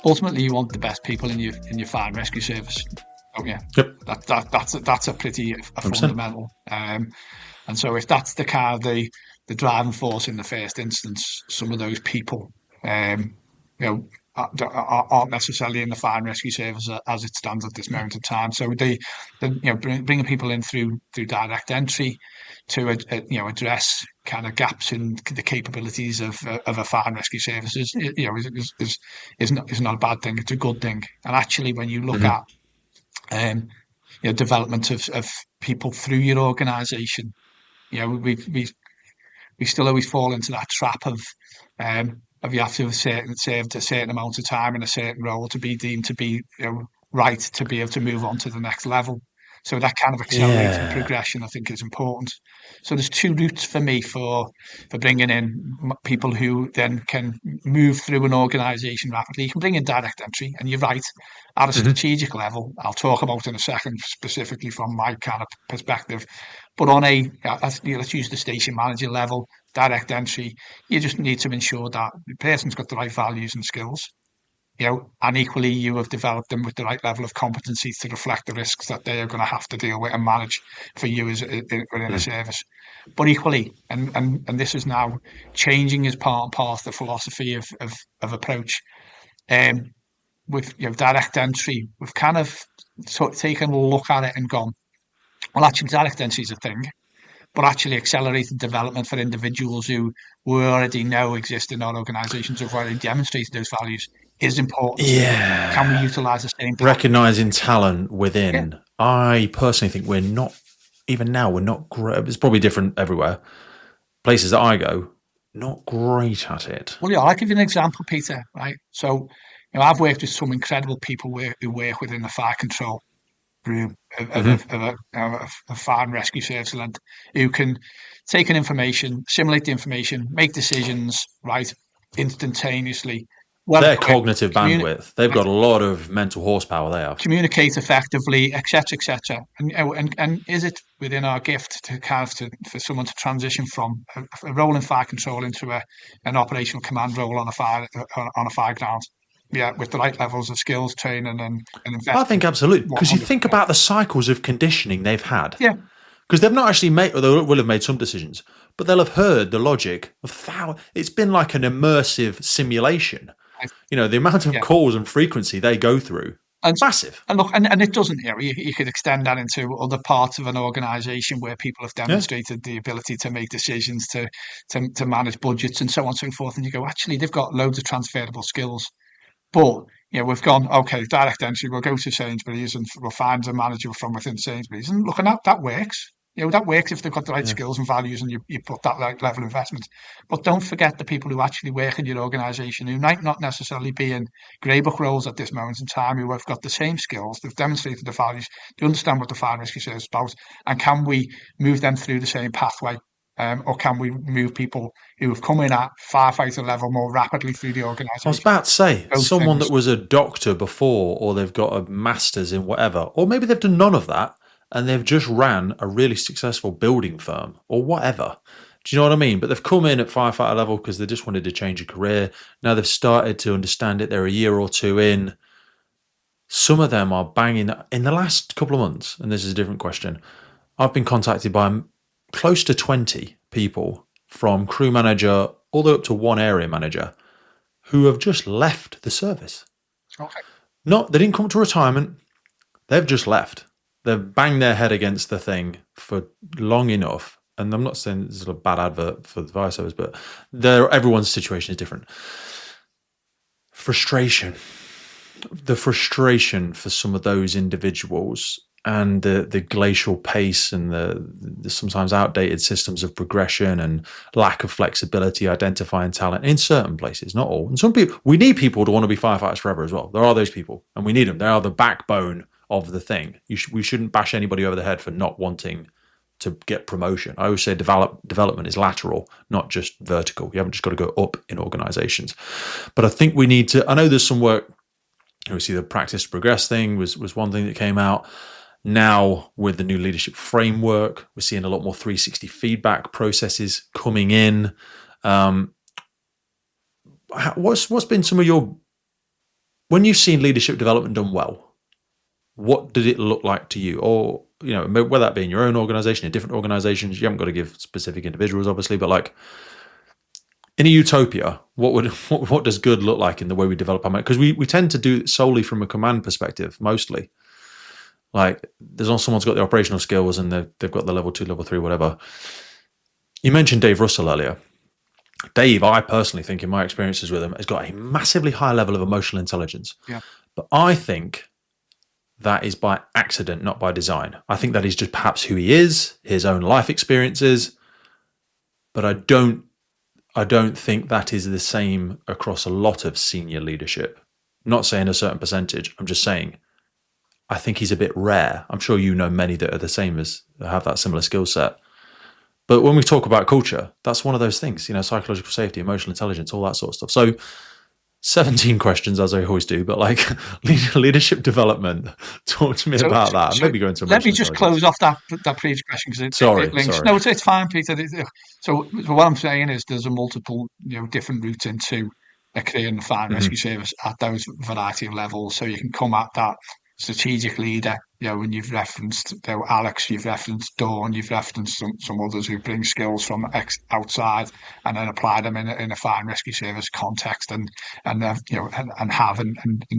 Ultimately, you want the best people in your fire and rescue service. Oh yeah, yep. That's a pretty fundamental. And so if that's the the driving force in the first instance, some of those people, aren't necessarily in the fire and rescue service as it stands at this moment in time. So bringing people in through direct entry to address kind of gaps in the capabilities of a fire and rescue service is not a bad thing. It's a good thing. And actually, when you look at development of people through your organisation, we still always fall into that trap of you have to have served a certain amount of time in a certain role to be deemed to be right to be able to move on to the next level. So that kind of accelerated progression, I think, is important. So there's two routes for me for bringing in people who then can move through an organisation rapidly. You can bring in direct entry, and you're right, at a strategic level. I'll talk about in a second, specifically from my kind of perspective. But on let's use the station manager level, direct entry, you just need to ensure that the person's got the right values and skills. And equally, you have developed them with the right level of competency to reflect the risks that they are going to have to deal with and manage for you as within a service. But equally, and this is now changing as part and parcel the philosophy of approach. With direct entry, we've kind of taken a look at it and gone, well, actually, direct entry is a thing, but actually accelerated development for individuals who we already know exist in our organisations, who've already demonstrated those values, is important. Yeah. Can we utilise the same thing? Recognising talent within. Yeah. I personally think we're not great. It's probably different everywhere. Places that I go, not great at it. Well, yeah, I'll give you an example, Peter, right? So, I've worked with some incredible people who work within the fire control group of a fire and rescue service, and who can take in information, assimilate the information, make decisions, right, instantaneously. Their cognitive bandwidth, they've got a lot of mental horsepower. They have communicate effectively, etc., etc. And is it within our gift for someone to transition from a role in fire control into an operational command role on a fire ground? Yeah, with the right levels of skills, training, and investment. I think absolutely, because you think about the cycles of conditioning they've had. Yeah, because they've not actually made, or they will have made some decisions, but they'll have heard the logic of it's been like an immersive simulation. The amount of calls and frequency they go through. Massive. And look, and it doesn't, you could extend that into other parts of an organisation where people have demonstrated the ability to make decisions, to manage budgets and so on and so forth. And you go, actually, they've got loads of transferable skills. But, we've gone, okay, direct entry, we'll go to Sainsbury's and we'll find a manager from within Sainsbury's. And look, that works. That works if they've got the right skills and values and you put that right level of investment. But don't forget the people who actually work in your organisation, who might not necessarily be in grey book roles at this moment in time, who have got the same skills, they've demonstrated the values, they understand what the fire and rescue service is about, and can we move them through the same pathway? Or can we move people who have come in at firefighter level more rapidly through the organisation? I was about to say, someone that was a doctor before, or they've got a master's in whatever, or maybe they've done none of that, and they've just ran a really successful building firm, or whatever. Do you know what I mean? But they've come in at firefighter level because they just wanted to change a career. Now they've started to understand it. They're a year or two in. Some of them are banging. In the last couple of months, and this is a different question, I've been contacted by close to 20 people, from crew manager all the way up to one area manager, who have just left the service. Okay. They didn't come to retirement. They've just left. they've banged their head against the thing for long enough. And I'm not saying this is a bad advert for the fire service, but everyone's situation is different. The frustration for some of those individuals, and the glacial pace, and the sometimes outdated systems of progression, and lack of flexibility identifying talent in certain places, not all. And some people, we need people to want to be firefighters forever as well. There are those people, and we need them. They are the backbone of the thing. We shouldn't bash anybody over the head for not wanting to get promotion. I always say development is lateral, not just vertical. You haven't just got to go up in organizations. But I think we need to, I know there's some work, obviously the practice to progress thing was one thing that came out. Now with the new leadership framework, we're seeing a lot more 360 feedback processes coming in. What's been some of your, when you've seen leadership development done well, what did it look like to you? Or, whether that be in your own organization, in different organizations, you haven't got to give specific individuals, obviously, but like in a utopia, what does good look like in the way we develop our, because we tend to do it solely from a command perspective, mostly. Like someone's got the operational skills and they've got the level 2, level 3, whatever. You mentioned Dave Russell earlier. Dave, I personally think in my experiences with him, has got a massively high level of emotional intelligence. Yeah. But I think that is by accident, not by design. I think that is just perhaps who he is, his own life experiences. But I don't think that is the same across a lot of senior leadership. I'm not saying a certain percentage. I'm just saying I think he's a bit rare. I'm sure you know many that are the same, as have that similar skill set. But when we talk about culture, that's one of those things, psychological safety, emotional intelligence, all that sort of stuff. So 17 questions, as I always do, but like leadership development, talk to me about that. Maybe go into let me just close off that previous question, because it links. Sorry. No, it's fine, Peter. So what I'm saying is there's a multiple different routes into a career in the fire and rescue service at those variety of levels. So you can come at that strategic leader, when you've referenced Alex, you've referenced Dawn, you've referenced some others who bring skills from outside and then apply them in a fire and rescue service context, and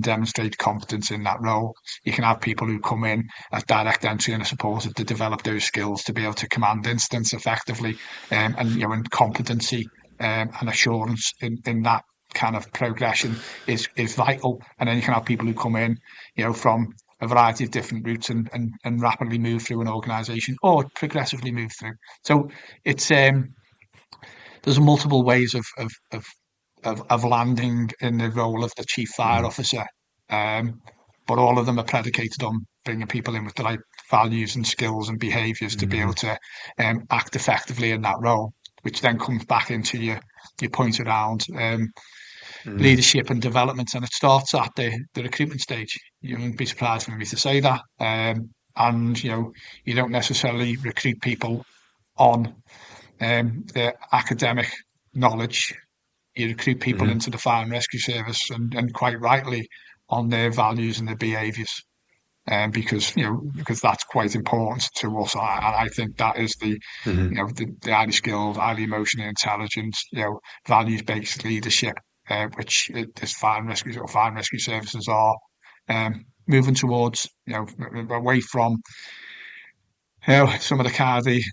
demonstrate competence in that role. You can have people who come in at direct entry and are supported to develop those skills to be able to command incidents effectively, and competency and assurance in that kind of progression is vital. And then you can have people who come in, from a variety of different routes and rapidly move through an organisation or progressively move through. So it's there's multiple ways of landing in the role of the chief fire officer, but all of them are predicated on bringing people in with the right values and skills and behaviours to be able to act effectively in that role, which then comes back into your point around leadership and development, and it starts at the recruitment stage. You wouldn't be surprised for me to say that, and you don't necessarily recruit people on their academic knowledge. You recruit people into the fire and rescue service, and quite rightly, on their values and their behaviours, because that's quite important to us. And I think that is the highly skilled, highly emotionally intelligent, values based leadership, which this fire and rescue services are moving towards, away from some of the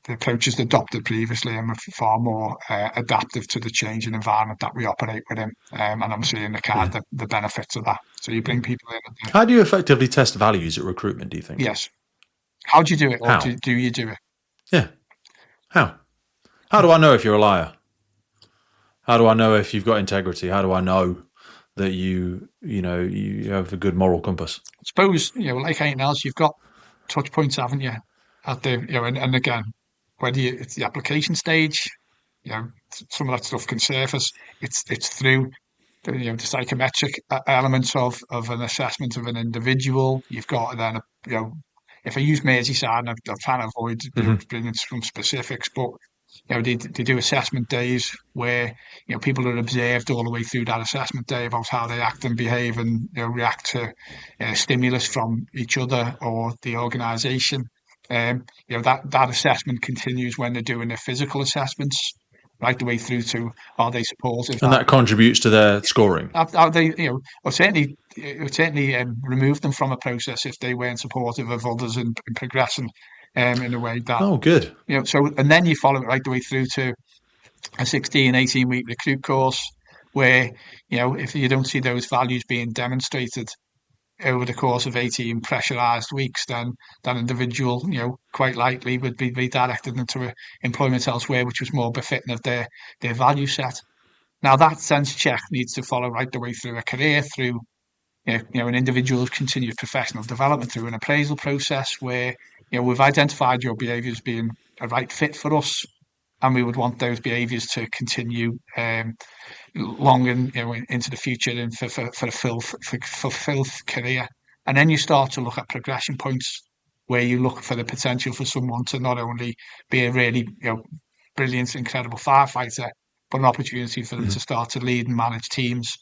approaches adopted previously, and far more adaptive to the changing environment that we operate within. And I'm seeing the benefits of that. So you bring people in. How do you effectively test values at recruitment, do you think? Yes. How do you do it? How? Or do you do it? Yeah. How? How do I know if you're a liar? How do I know if you've got integrity? How do I know that you have a good moral compass? I suppose, like anything else, you've got touch points, haven't you? At the, and again, whether it's the application stage, some of that stuff can surface. It's through the psychometric elements of an assessment of an individual. You've got then, if I use Merseyside, and I'm trying to avoid bringing some specifics, but they do assessment days where people are observed all the way through that assessment day about how they act and behave and react to stimulus from each other or the organisation. That assessment continues when they're doing their physical assessments, right the way through to are they supportive? And that contributes to their scoring. Are they, or certainly remove them from a process if they weren't supportive of others in progressing in a way that, Oh, good. so, and then you follow it right the way through to a 16, 18-week recruit course where, if you don't see those values being demonstrated over the course of 18 pressurized weeks, then that individual, quite likely would be redirected into employment elsewhere, which was more befitting of their value set. Now, that sense check needs to follow right the way through a career, through an individual's continued professional development, through an appraisal process where we've identified your behaviours being a right fit for us, and we would want those behaviours to continue long and into the future and for a fulfilled career. And then you start to look at progression points where you look for the potential for someone to not only be a really brilliant, incredible firefighter, but an opportunity for them to start to lead and manage teams.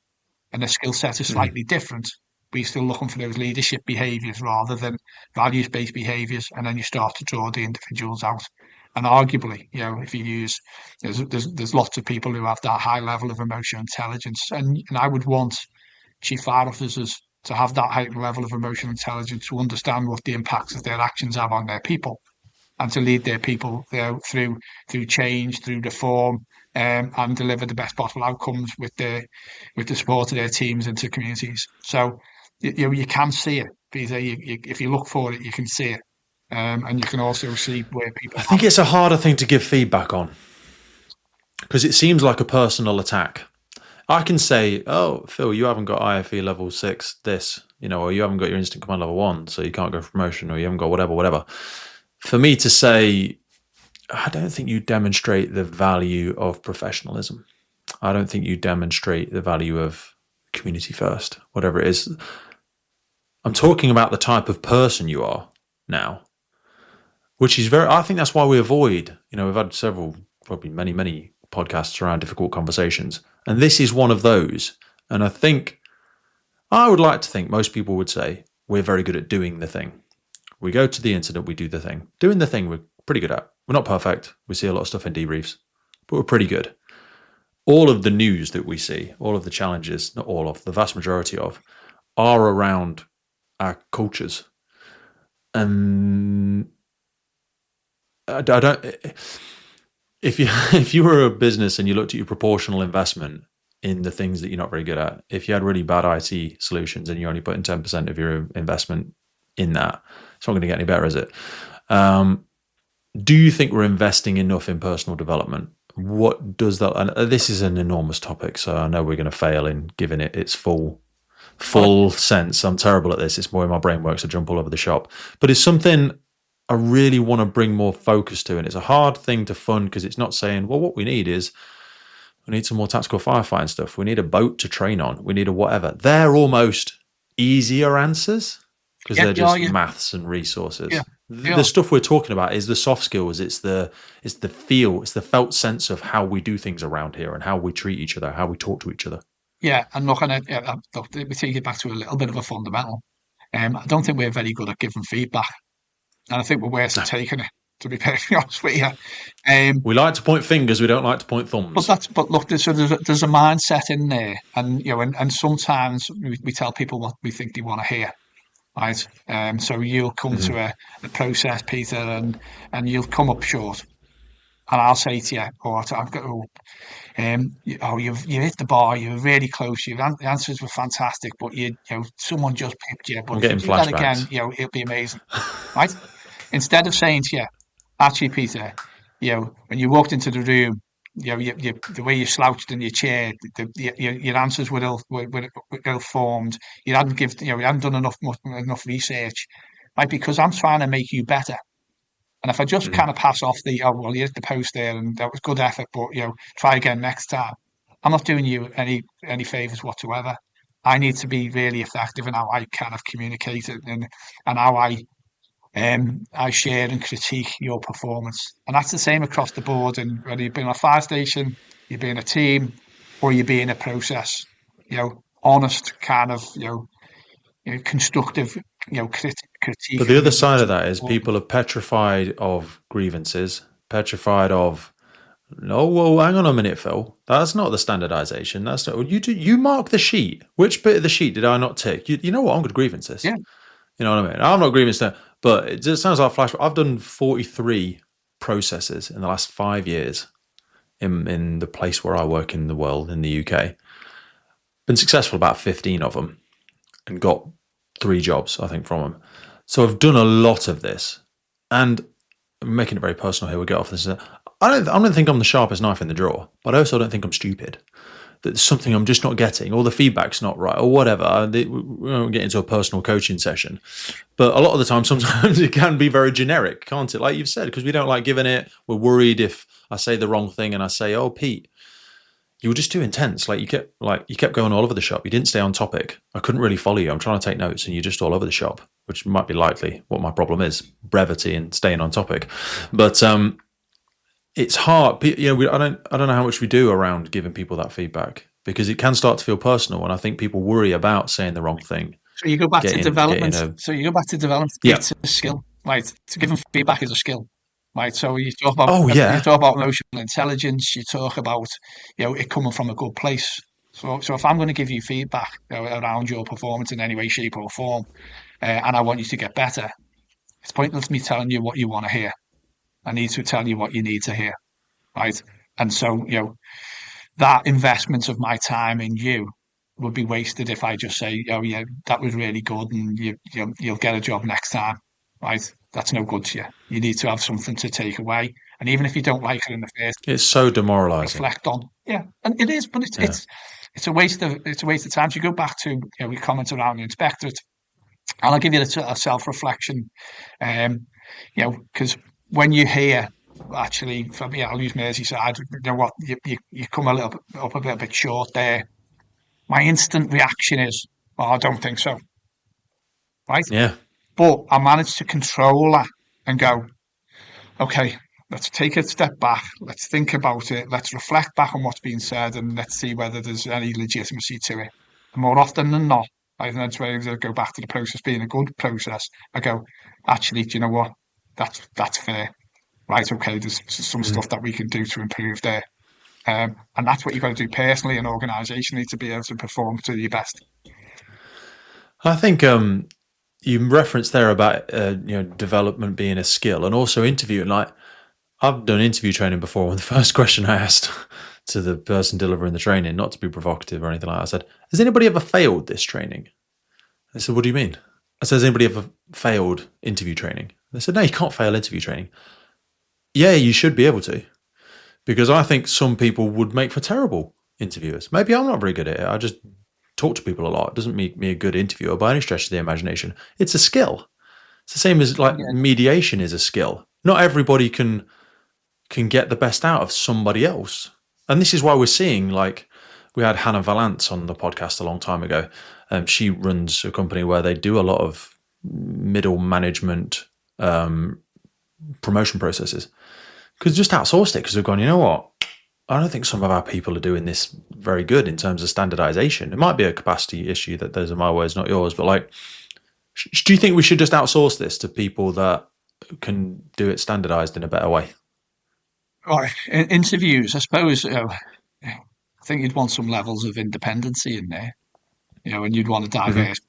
And the skill set is slightly different, but you're still looking for those leadership behaviours rather than values-based behaviours. And then you start to draw the individuals out. And arguably, if you use, there's lots of people who have that high level of emotional intelligence, and I would want chief fire officers to have that high level of emotional intelligence to understand what the impacts of their actions have on their people, and to lead their people through change, through reform, and deliver the best possible outcomes with the support of their teams into communities. So you can see it, Peter. If you look for it, you can see it. And you can also see where people... I think it's a harder thing to give feedback on because it seems like a personal attack. I can say, oh, Phil, you haven't got IFE level 6 this, or you haven't got your instant command level 1, so you can't go for promotion, or you haven't got whatever. For me to say, I don't think you demonstrate the value of professionalism. I don't think you demonstrate the value of community first, whatever it is. I'm talking about the type of person you are now. Which is I think that's why we avoid, we've had several, probably many podcasts around difficult conversations. And this is one of those. And I would like to think most people would say we're very good at doing the thing. We go to the incident, we do the thing. Doing the thing we're pretty good at. We're not perfect. We see a lot of stuff in debriefs, but we're pretty good. All of the news that we see, all of the challenges, not all of, the vast majority of, are around our cultures. And I don't. If you were a business and you looked at your proportional investment in the things that you're not very good at, if you had really bad IT solutions and you're only putting 10% of your investment in that, it's not going to get any better, is it? Do you think we're investing enough in personal development? What does that? And this is an enormous topic, so I know we're going to fail in giving it its full sense. I'm terrible at this. It's more in my brain works. I jump all over the shop, but it's something I really want to bring more focus to. And it's a hard thing to fund because it's not saying, well, what we need is we need some more tactical firefighting stuff. We need a boat to train on. We need a whatever. They're almost easier answers because they're just maths and resources. Yeah. The stuff we're talking about is the soft skills. It's the feel. It's the felt sense of how we do things around here and how we treat each other, how we talk to each other. Yeah, and looking at we take it back to a little bit of a fundamental. I don't think we're very good at giving feedback. And I think we're worse at taking it, to be perfectly honest with you. We like to point fingers, we don't like to point thumbs. But look, there's a mindset in there, and and sometimes we tell people what we think they want to hear, right? So you'll come to a process, Peter, and you'll come up short, and I'll say to you, you've hit the bar, you're really close, your answers were fantastic, but someone just picked you. But I'm getting if you do that flashbacks. again, it'll be amazing, right? Instead of saying to you, actually, Peter, when you walked into the room, the way you slouched in your chair, your answers were ill-formed. You hadn't done enough research, right? Because I'm trying to make you better. And if I just kind of pass off you hit the post there and that was good effort, but try again next time, I'm not doing you any favors whatsoever. I need to be really effective in how I kind of communicate it and how I share and critique your performance. And that's the same across the board. And whether you've been on a fire station, you've been a team, or you've been a process, honest kind of, constructive, critique. But the other side of that is people are petrified of grievances, petrified of No, well, hang on a minute, Phil. That's not the standardization. That's not you do. You mark the sheet. Which bit of the sheet did I not tick? You know what? I'm going to grievance this. Yeah. You know what I mean? I'm not grievance that, but it just sounds like a flashback. I've done 43 processes in the last 5 years in the place where I work in the world, in the UK. Been successful about 15 of them and got 3 jobs, I think, from them. So I've done a lot of this, and I'm making it very personal here. We'll get off this. I don't think I'm the sharpest knife in the drawer, but I also don't think I'm stupid. That there's something I'm just not getting, or the feedback's not right, or whatever. We won't get into a personal coaching session, but a lot of the time, sometimes it can be very generic, can't it? Like you've said, because we don't like giving it. We're worried if I say the wrong thing and I say, "Oh, Pete, you were just too intense. You kept going all over the shop. You didn't stay on topic. I couldn't really follow you. I'm trying to take notes, and you're just all over the shop," which might be likely what my problem is: brevity and staying on topic. But it's hard. You know, I don't know how much we do around giving people that feedback, because it can start to feel personal, and I think people worry about saying the wrong thing. So you go back to development. It's a skill, right? To give them feedback is a skill, right? So you talk about you talk about emotional intelligence. You talk about it coming from a good place. So if I'm going to give you feedback around your performance in any way, shape, or form, and I want you to get better, it's pointless me telling you what you want to hear. I need to tell you what you need to hear, right? And so that investment of my time in you would be wasted if I just say, "Oh yeah, that was really good, and you'll get a job next time." Right? That's no good to you. You need to have something to take away, and even if you don't like it in the first, it's so demoralising. Reflect on, and it is, but it's a waste of time. So you go back to we commented around the inspectorate, and I'll give you a self reflection, because when you hear. Actually, for me, I'll use Merseyside. You know what? You come a little bit short there. My instant reaction is, "Well, I don't think so." Right? Yeah. But I managed to control that and go, "Okay, let's take a step back. Let's think about it. Let's reflect back on what's been said, and let's see whether there's any legitimacy to it." And more often than not, I then go back to the process being a good process. I go, "Actually, do you know what? That's fair." Right, okay, there's some stuff that we can do to improve there. And that's what you've got to do personally and organisationally to be able to perform to your best. I think you referenced there about development being a skill, and also interviewing. Like, I've done interview training before, and the first question I asked to the person delivering the training, not to be provocative or anything like that, I said, "Has anybody ever failed this training?" They said, "What do you mean?" I said, "Has anybody ever failed interview training?" They said, "No, you can't fail interview training." Yeah, you should be able to, because I think some people would make for terrible interviewers. Maybe I'm not very good at it. I just talk to people a lot. It doesn't make me a good interviewer by any stretch of the imagination. It's a skill. It's the same as mediation is a skill. Not everybody can get the best out of somebody else. And this is why we're seeing, like, we had Hannah Valance on the podcast a long time ago. She runs a company where they do a lot of middle management promotion processes, because just outsourced it, because we've gone, you know what, I don't think some of our people are doing this very good in terms of standardization. It might be a capacity issue that those are my words, not yours, but like, do you think we should just outsource this to people that can do it standardized in a better way? Right. In interviews, I suppose, I think you'd want some levels of independency in there, and you'd want a diverse,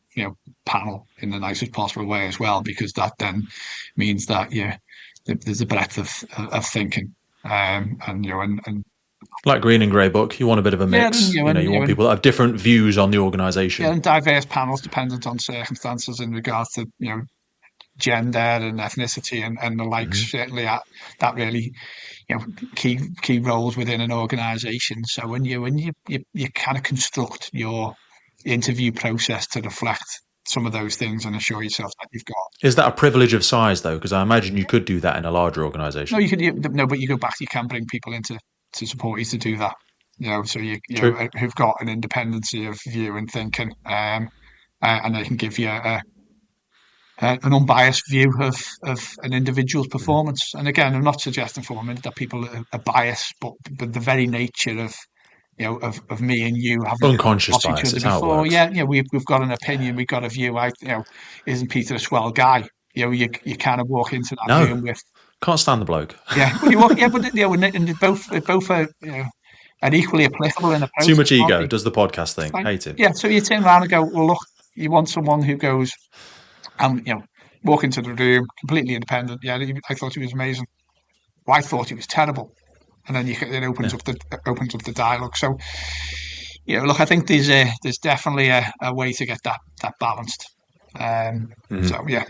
panel in the nicest possible way as well, because that then means that, there's a breadth of thinking, and like Green and Grey Book, you want a bit of a mix. You want people that have different views on the organisation. Yeah, and diverse panels dependent on circumstances in regards to gender and ethnicity and the like. Certainly, that really key roles within an organisation. So when you kind of construct your interview process to reflect some of those things and assure yourself that you've got. Is that a privilege of size though? Because I imagine you could do that in a larger organisation. No, but you go back. You can bring people in to support you to do that. So who've got an independency of view and thinking, and they can give you an unbiased view of an individual's performance. And again, I'm not suggesting for a minute that people are biased, but the very nature of of me and you having unconscious bias is how it works. We've got an opinion, we've got a view. Isn't Peter a swell guy? You kind of walk into that room with Can't stand the bloke. Yeah, well, you walk, yeah, but and both are are equally applicable in a Too process, much aren't ego. they? Does the podcast It's thing. like, Hate it. yeah, so you turn around and go, well, look, you want someone who goes and walk into the room completely independent. Yeah, I thought he was amazing. Well, I thought he was terrible, and then it Yeah. opens up the dialogue. So look, I think there's definitely a way to get that balanced. So yeah,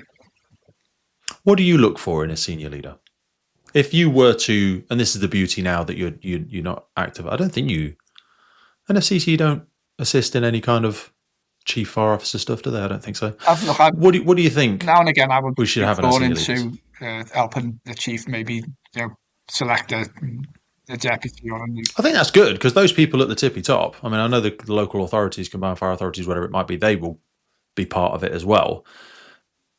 What do you look for in a senior leader? If you were to, and this is the beauty now that you're not active. I don't think NFCC don't assist in any kind of chief fire officer stuff, do they? I don't think so. What do you think? Now and again, I would we should be have in our drawn senior leaders? into helping the chief maybe select a deputy or a new. I think that's good because those people at the tippy top. I mean, I know the local authorities, combined fire authorities, whatever it might be, they will be part of it as well.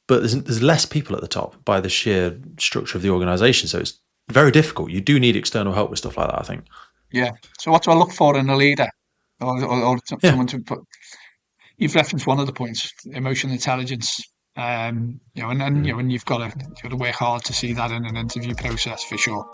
But there's less people at the top by the sheer structure of the organisation, so it's very difficult. You do need external help with stuff like that, I think. Yeah. So what do I look for in a leader, or someone to put? You've referenced one of the points: emotional intelligence. And you've got to work hard to see that in an interview process for sure.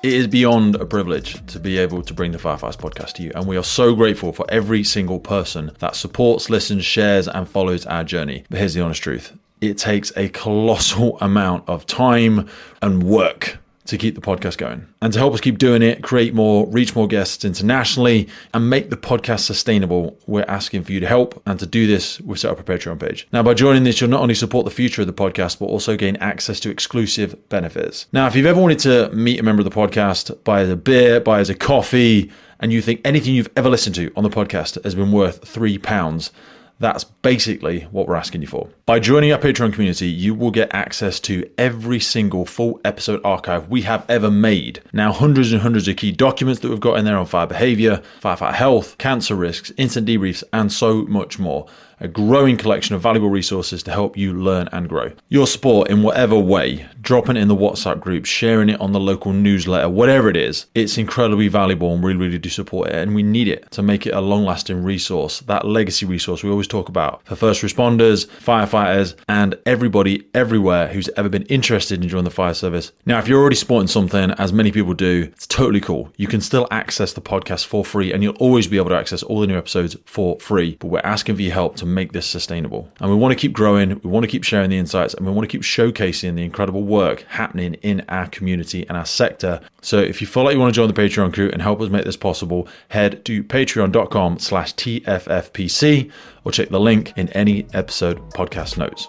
It is beyond a privilege to be able to bring the Firefighters Podcast to you, and we are so grateful for every single person that supports, listens, shares, and follows our journey. But here's the honest truth. It takes a colossal amount of time and work to keep the podcast going. And to help us keep doing it, create more, reach more guests internationally, and make the podcast sustainable, we're asking for you to help. And to do this, we've set up a Patreon page. Now, by joining this, you'll not only support the future of the podcast, but also gain access to exclusive benefits. Now, if you've ever wanted to meet a member of the podcast, buy us a beer, buy us a coffee, and you think anything you've ever listened to on the podcast has been worth £3, that's basically what we're asking you for. By joining our Patreon community, you will get access to every single full episode archive we have ever made. Now, hundreds and hundreds of key documents that we've got in there on fire behavior, firefighter health, cancer risks, instant debriefs, and so much more. A growing collection of valuable resources to help you learn and grow. Your support in whatever way, dropping it in the WhatsApp group, sharing it on the local newsletter, whatever it is, it's incredibly valuable and we really do support it. And we need it to make it a long-lasting resource, that legacy resource we always talk about for first responders, firefighters, and everybody everywhere who's ever been interested in joining the fire service. Now, if you're already supporting something, as many people do, it's totally cool. You can still access the podcast for free and you'll always be able to access all the new episodes for free. But we're asking for your help to make this sustainable. And we want to keep growing, we want to keep sharing the insights, and we want to keep showcasing the incredible work happening in our community and our sector. So if you feel like you want to join the Patreon crew and help us make this possible, head to patreon.com/TFFPC or check the link in any episode podcast notes.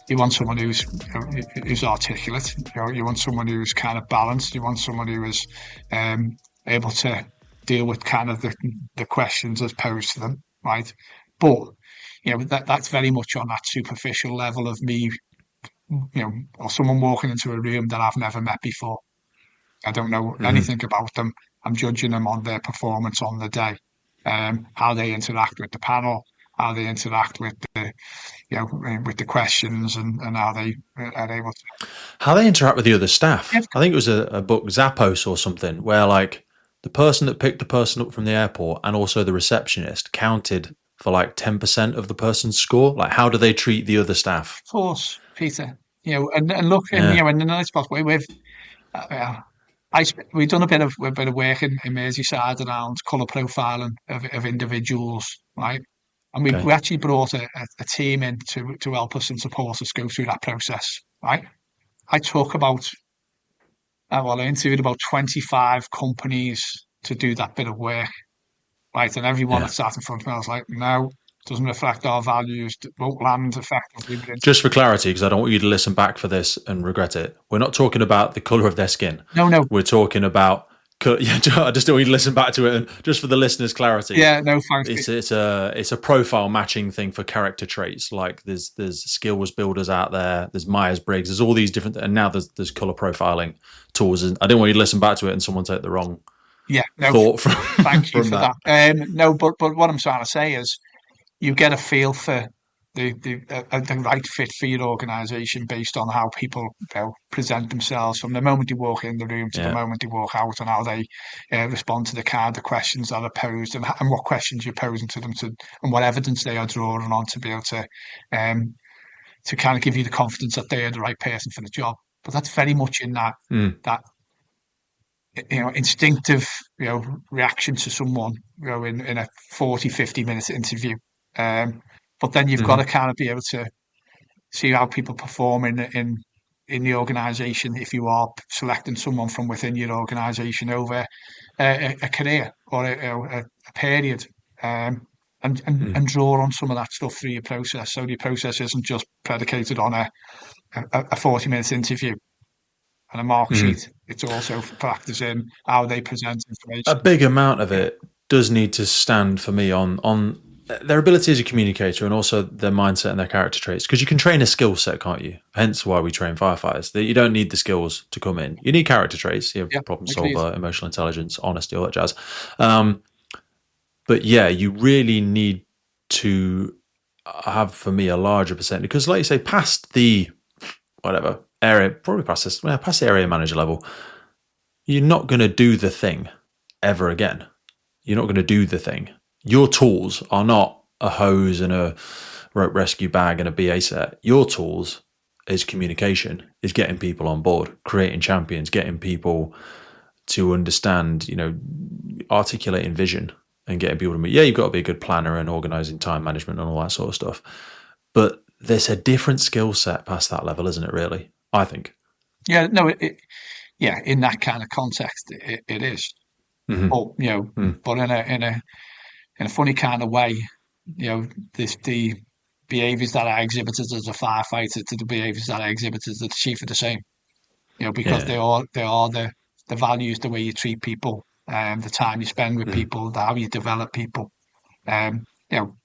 You want someone who's articulate. You want someone who's kind of balanced. You want someone who is able to deal with kind of the questions as posed to them, right? But that's very much on that superficial level of me, or someone walking into a room that I've never met before. I don't know anything about them. I'm judging them on their performance on the day, how they interact with the panel, how they interact with the questions, and how they are able to. How they interact with the other staff. Yeah. I think it was a book, Zappos or something, where like the person that picked the person up from the airport and also the receptionist counted for like 10% of the person's score. Like, how do they treat the other staff? Of course, Peter. And look, in the nice spot way, we've done a bit of work in Merseyside around colour profiling of individuals, right? And we actually brought a team in to help us and support us go through that process, right? I interviewed about 25 companies to do that bit of work, right? And everyone that sat in front of me, I was like, no, doesn't reflect our values, won't land effectively. Just for clarity, because I don't want you to listen back for this and regret it. We're not talking about the colour of their skin. No. We're talking about... I just don't want you to listen back to it, and just for the listeners' clarity. Yeah, no, thanks. It's a profile matching thing for character traits. Like there's skills builders out there, there's Myers-Briggs, there's all these different, and now there's color profiling tools. And I didn't want you to listen back to it and someone take the wrong thought from. Thank you for that. But what I'm trying to say is, you get a feel for the right fit for your organisation based on how people present themselves from the moment they walk in the room to the moment they walk out, and how they respond to the questions that are posed, and what questions you're posing to them, and what evidence they are drawing on to be able to to kind of give you the confidence that they're the right person for the job. But that's very much in that instinctive, reaction to someone, in a 40, 50 minute interview. But then you've got to kind of be able to see how people perform in the organisation if you are selecting someone from within your organisation over a career or a period, and draw on some of that stuff through your process. So your process isn't just predicated on a 40 minute interview and a mark sheet. It's also practicing how they present information. A big amount of it does need to stand for me on their ability as a communicator and also their mindset and their character traits. Because you can train a skill set, can't you? Hence why we train firefighters. That you don't need the skills to come in. You need character traits. You have problem solver, emotional intelligence, honesty, all that jazz. But yeah, you really need to have, for me, a larger percentage. Because like you say, past the area, probably past the area manager level, you're not going to do the thing ever again. You're not going to do the thing. Your tools are not a hose and a rope rescue bag and a BA set. Your tools is communication, is getting people on board, creating champions, getting people to understand, articulating vision and getting people to meet. Yeah, you've got to be a good planner and organizing time management and all that sort of stuff. But there's a different skill set past that level, isn't it, really? I think. Yeah, no, in that kind of context, it is. But but in a funny kind of way, the behaviours that I exhibited as a firefighter to the behaviours that I exhibited as the chief are the same. Because they are the values, the way you treat people, the time you spend with people, how you develop people. How you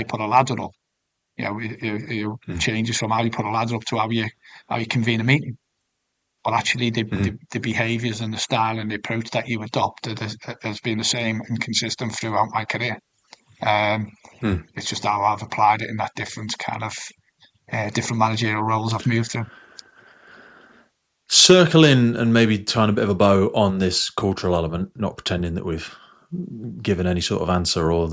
put a ladder up. It changes from how you put a ladder up to how you convene a meeting. But actually, the behaviours and the style and the approach that you adopted has been the same and consistent throughout my career. It's just how I've applied it in that different kind of different managerial roles I've moved through. Circle in and maybe tying a bit of a bow on this cultural element, not pretending that we've given any sort of answer or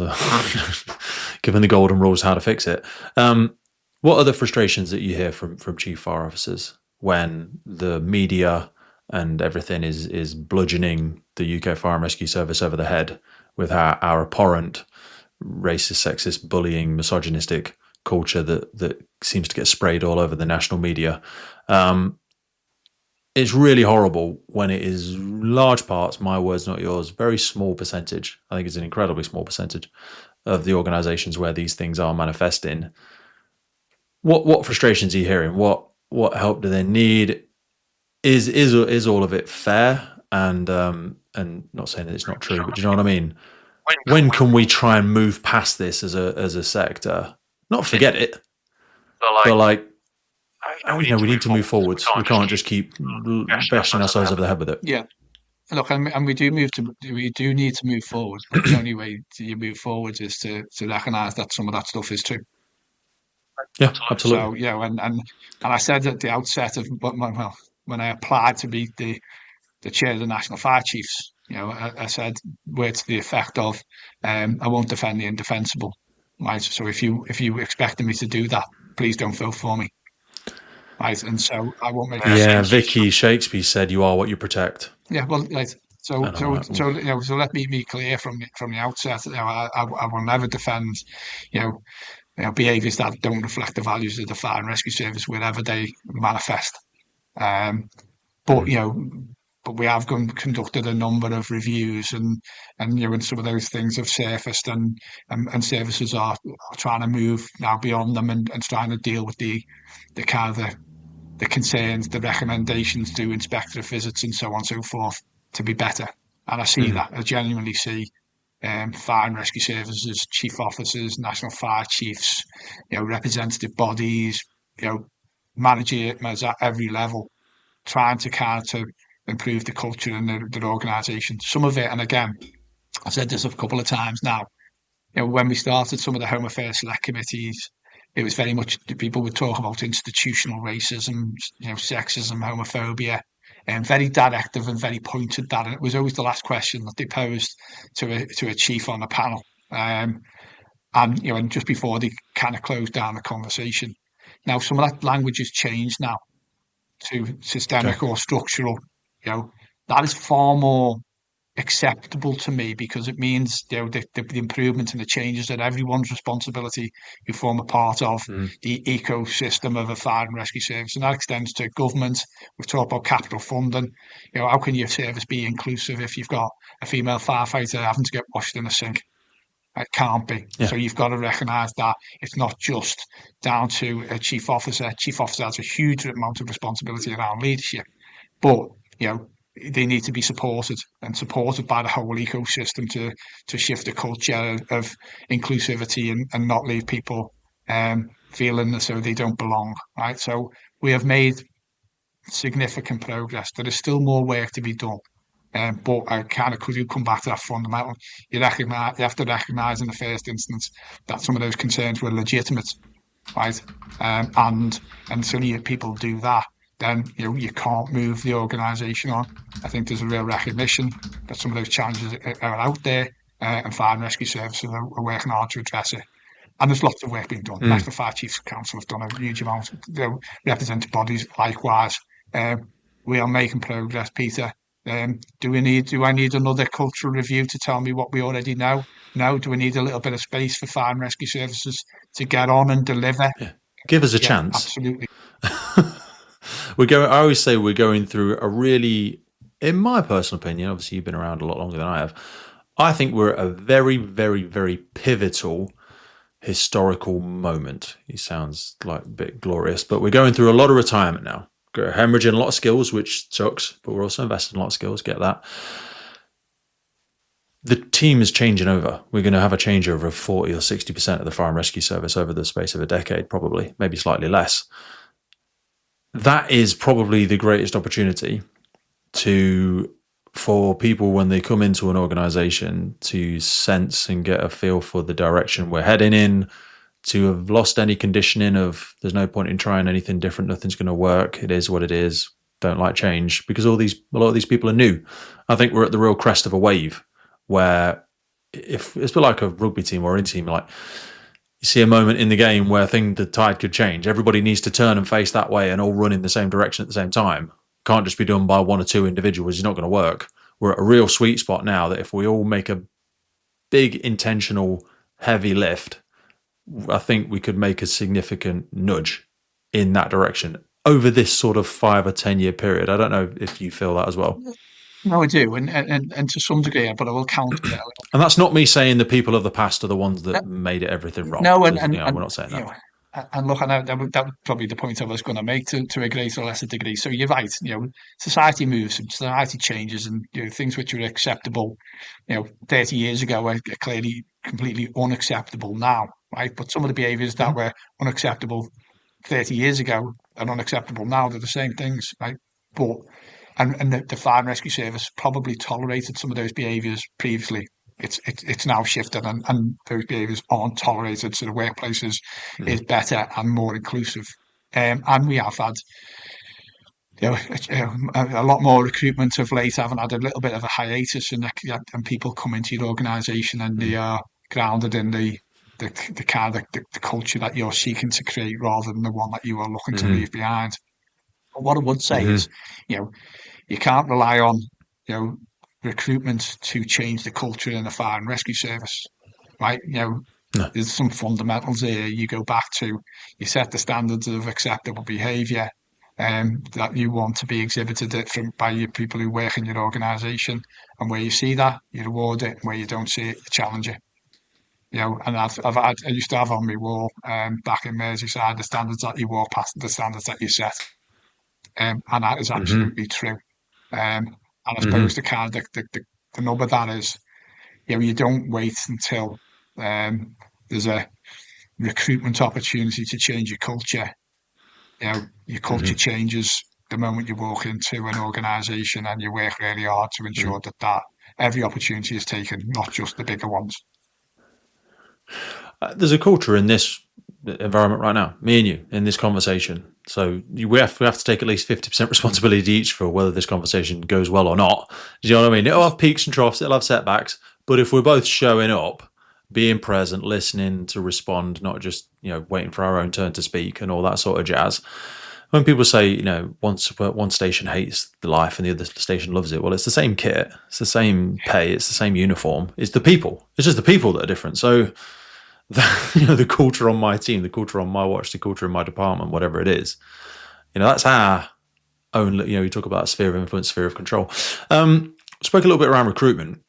given the golden rules how to fix it. What are the frustrations that you hear from chief fire officers when the media and everything is bludgeoning the UK Fire and Rescue Service over the head with our abhorrent racist, sexist, bullying, misogynistic culture that seems to get sprayed all over the national media? It's really horrible when it is large parts, my words, not yours, very small percentage. I think it's an incredibly small percentage of the organisations where these things are manifesting. What frustrations are you hearing? What help do they need? Is all of it fair? And not saying that it's not true, but do you know what I mean? When can we try and move past this as a sector? Not forget it, but like, we need to move forwards. We can't just keep bashing ourselves over the head with it. Yeah. Look, and we do need to move forward. But the only way you move forward is to recognise that some of that stuff is true. Yeah, absolutely. So and I said at the outset of when I applied to be the chair of the National Fire Chiefs, I said words to the effect of, I won't defend the indefensible. Right. So if you expected me to do that, please don't vote for me. Right, and so I won't make. Yeah, Vicky Shakespeare said, "You are what you protect." Yeah, well, right. So let me be clear from the outset. I will never defend, behaviours that don't reflect the values of the Fire and Rescue Service wherever they manifest. But we have conducted a number of reviews, and some of those things have surfaced, and services are trying to move now beyond them and trying to deal with the kind of the concerns, the recommendations through inspector visits and so on and so forth to be better. And I see that. I genuinely see fire and rescue services, chief officers, national fire chiefs, representative bodies, managers at every level, trying to kind of improve the culture in their organisation. Some of it, and again, I've said this a couple of times now, when we started some of the Home Affairs Select Committees, it was very much, people would talk about institutional racism, sexism, homophobia, and very directive and very pointed that. And it was always the last question that they posed to a chief on the panel. And just before they kind of closed down the conversation, Now, some of that language has changed now to systemic or structural. That is far more acceptable to me, because it means the improvement and the changes that everyone's responsibility who form a part of the ecosystem of a fire and rescue service, and that extends to government. We've talked about capital funding. How can your service be inclusive if you've got a female firefighter having to get washed in a sink? It can't be. Yeah. So you've got to recognise that it's not just down to a chief officer. Chief officer has a huge amount of responsibility around leadership, but they need to be supported by the whole ecosystem to shift the culture of inclusivity and not leave people feeling as though they don't belong. Right. So we have made significant progress. There is still more work to be done. But I could you come back to that fundamental? You have to recognise in the first instance that some of those concerns were legitimate, right? And until people do that, then you can't move the organisation on. I think there's a real recognition that some of those challenges are out there, and fire and rescue services are working hard to address it. And there's lots of work being done. National Fire Chiefs Council have done a huge amount. Represented bodies likewise. We are making progress, Peter. Do I need another cultural review to tell me what we already know? No. Do we need a little bit of space for fire and rescue services to get on and deliver? Yeah. Give us a chance. Absolutely. I always say we're going through a really, in my personal opinion, obviously you've been around a lot longer than I have, I think we're at a very, very, very pivotal historical moment. It sounds like a bit glorious, but we're going through a lot of retirement now. We're hemorrhaging a lot of skills, which sucks, but we're also investing in a lot of skills, get that. The team is changing over. We're going to have a changeover of 40 or 60% of the fire and rescue service over the space of a decade, probably, maybe slightly less. That is probably the greatest opportunity for people when they come into an organization to sense and get a feel for the direction we're heading in, to have lost any conditioning of there's no point in trying anything different, nothing's going to work, it is what it is, don't like change, because a lot of these people are new. I think we're at the real crest of a wave where if it's a bit like a rugby team or any team, like you see a moment in the game where the tide could change. Everybody needs to turn and face that way and all run in the same direction at the same time. Can't just be done by one or two individuals. It's not going to work. We're at a real sweet spot now that if we all make a big intentional heavy lift, I think we could make a significant nudge in that direction over this sort of 5 or 10 year period. I don't know if you feel that as well. No, I do, and to some degree, but I will counter that. And that's not me saying the people of the past are the ones that made everything wrong. No, we're not saying that. And look, I know that was probably the point I was going to make to a greater or lesser degree. So you're right. Society moves and society changes, and things which were acceptable, 30 years ago are clearly completely unacceptable now, right? But some of the behaviours that were unacceptable 30 years ago and unacceptable now, they're the same things, right? But and the fire and rescue service probably tolerated some of those behaviours previously. It's now shifted, and those behaviours aren't tolerated. So the workplace is better and more inclusive. And we have had a lot more recruitment of late, having had a little bit of a hiatus, and people come into your organisation and they are grounded in the kind of the culture that you're seeking to create rather than the one that you are looking to leave behind. But what I would say is, you can't rely on, recruitment to change the culture in the fire and rescue service, right? No. There's some fundamentals here. You go back to, you set the standards of acceptable behaviour that you want to be exhibited by your people who work in your organisation, and where you see that, you reward it, and where you don't see it, you challenge it. And I used to have on my wall back in Merseyside the standards that you walk past, the standards that you set, and that is absolutely true. And I suppose the kind of the nub of that is, you don't wait until there's a recruitment opportunity to change your culture. Your culture changes the moment you walk into an organisation, and you work really hard to ensure that every opportunity is taken, not just the bigger ones. There's a culture in this environment right now, me and you, in this conversation. So we have to take at least 50% responsibility each for whether this conversation goes well or not. Do you know what I mean? It'll have peaks and troughs, it'll have setbacks. But if we're both showing up being present, listening to respond, not just, waiting for our own turn to speak and all that sort of jazz. When people say, one station hates the life and the other station loves it, well, it's the same kit, it's the same pay, it's the same uniform. It's the people. It's just the people that are different. So, the culture on my team, the culture on my watch, the culture in my department, whatever it is, that's our own. You talk about sphere of influence, sphere of control. Spoke a little bit around recruitment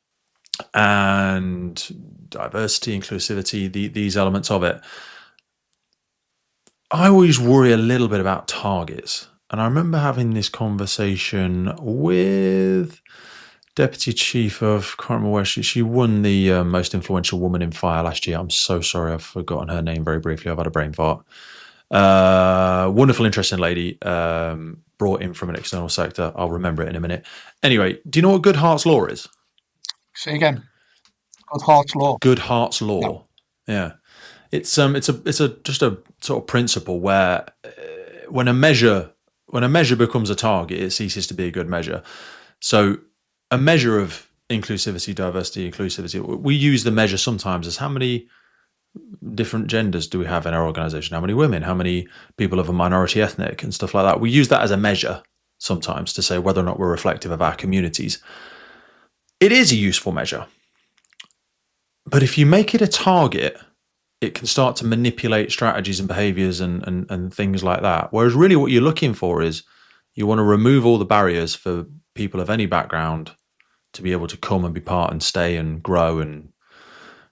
and diversity, inclusivity, these elements of it. I always worry a little bit about targets. And I remember having this conversation with Deputy Chief of, can't remember where she won the most influential woman in fire last year. I'm so sorry, I've forgotten her name very briefly. I've had a brain fart. Wonderful, interesting lady, brought in from an external sector. I'll remember it in a minute. Anyway, do you know what Good Heart's Law is? Say again. Good Heart's Law. Good Heart's Law. No. Yeah. It's just a sort of principle where when a measure becomes a target, it ceases to be a good measure. So a measure of inclusivity, diversity, inclusivity, we use the measure sometimes as how many different genders do we have in our organization? How many women? How many people of a minority ethnic and stuff like that? We use that as a measure sometimes to say whether or not we're reflective of our communities. It is a useful measure. But if you make it a target, it can start to manipulate strategies and behaviors and things like that. Whereas really what you're looking for is you want to remove all the barriers for people of any background to be able to come and be part and stay and grow and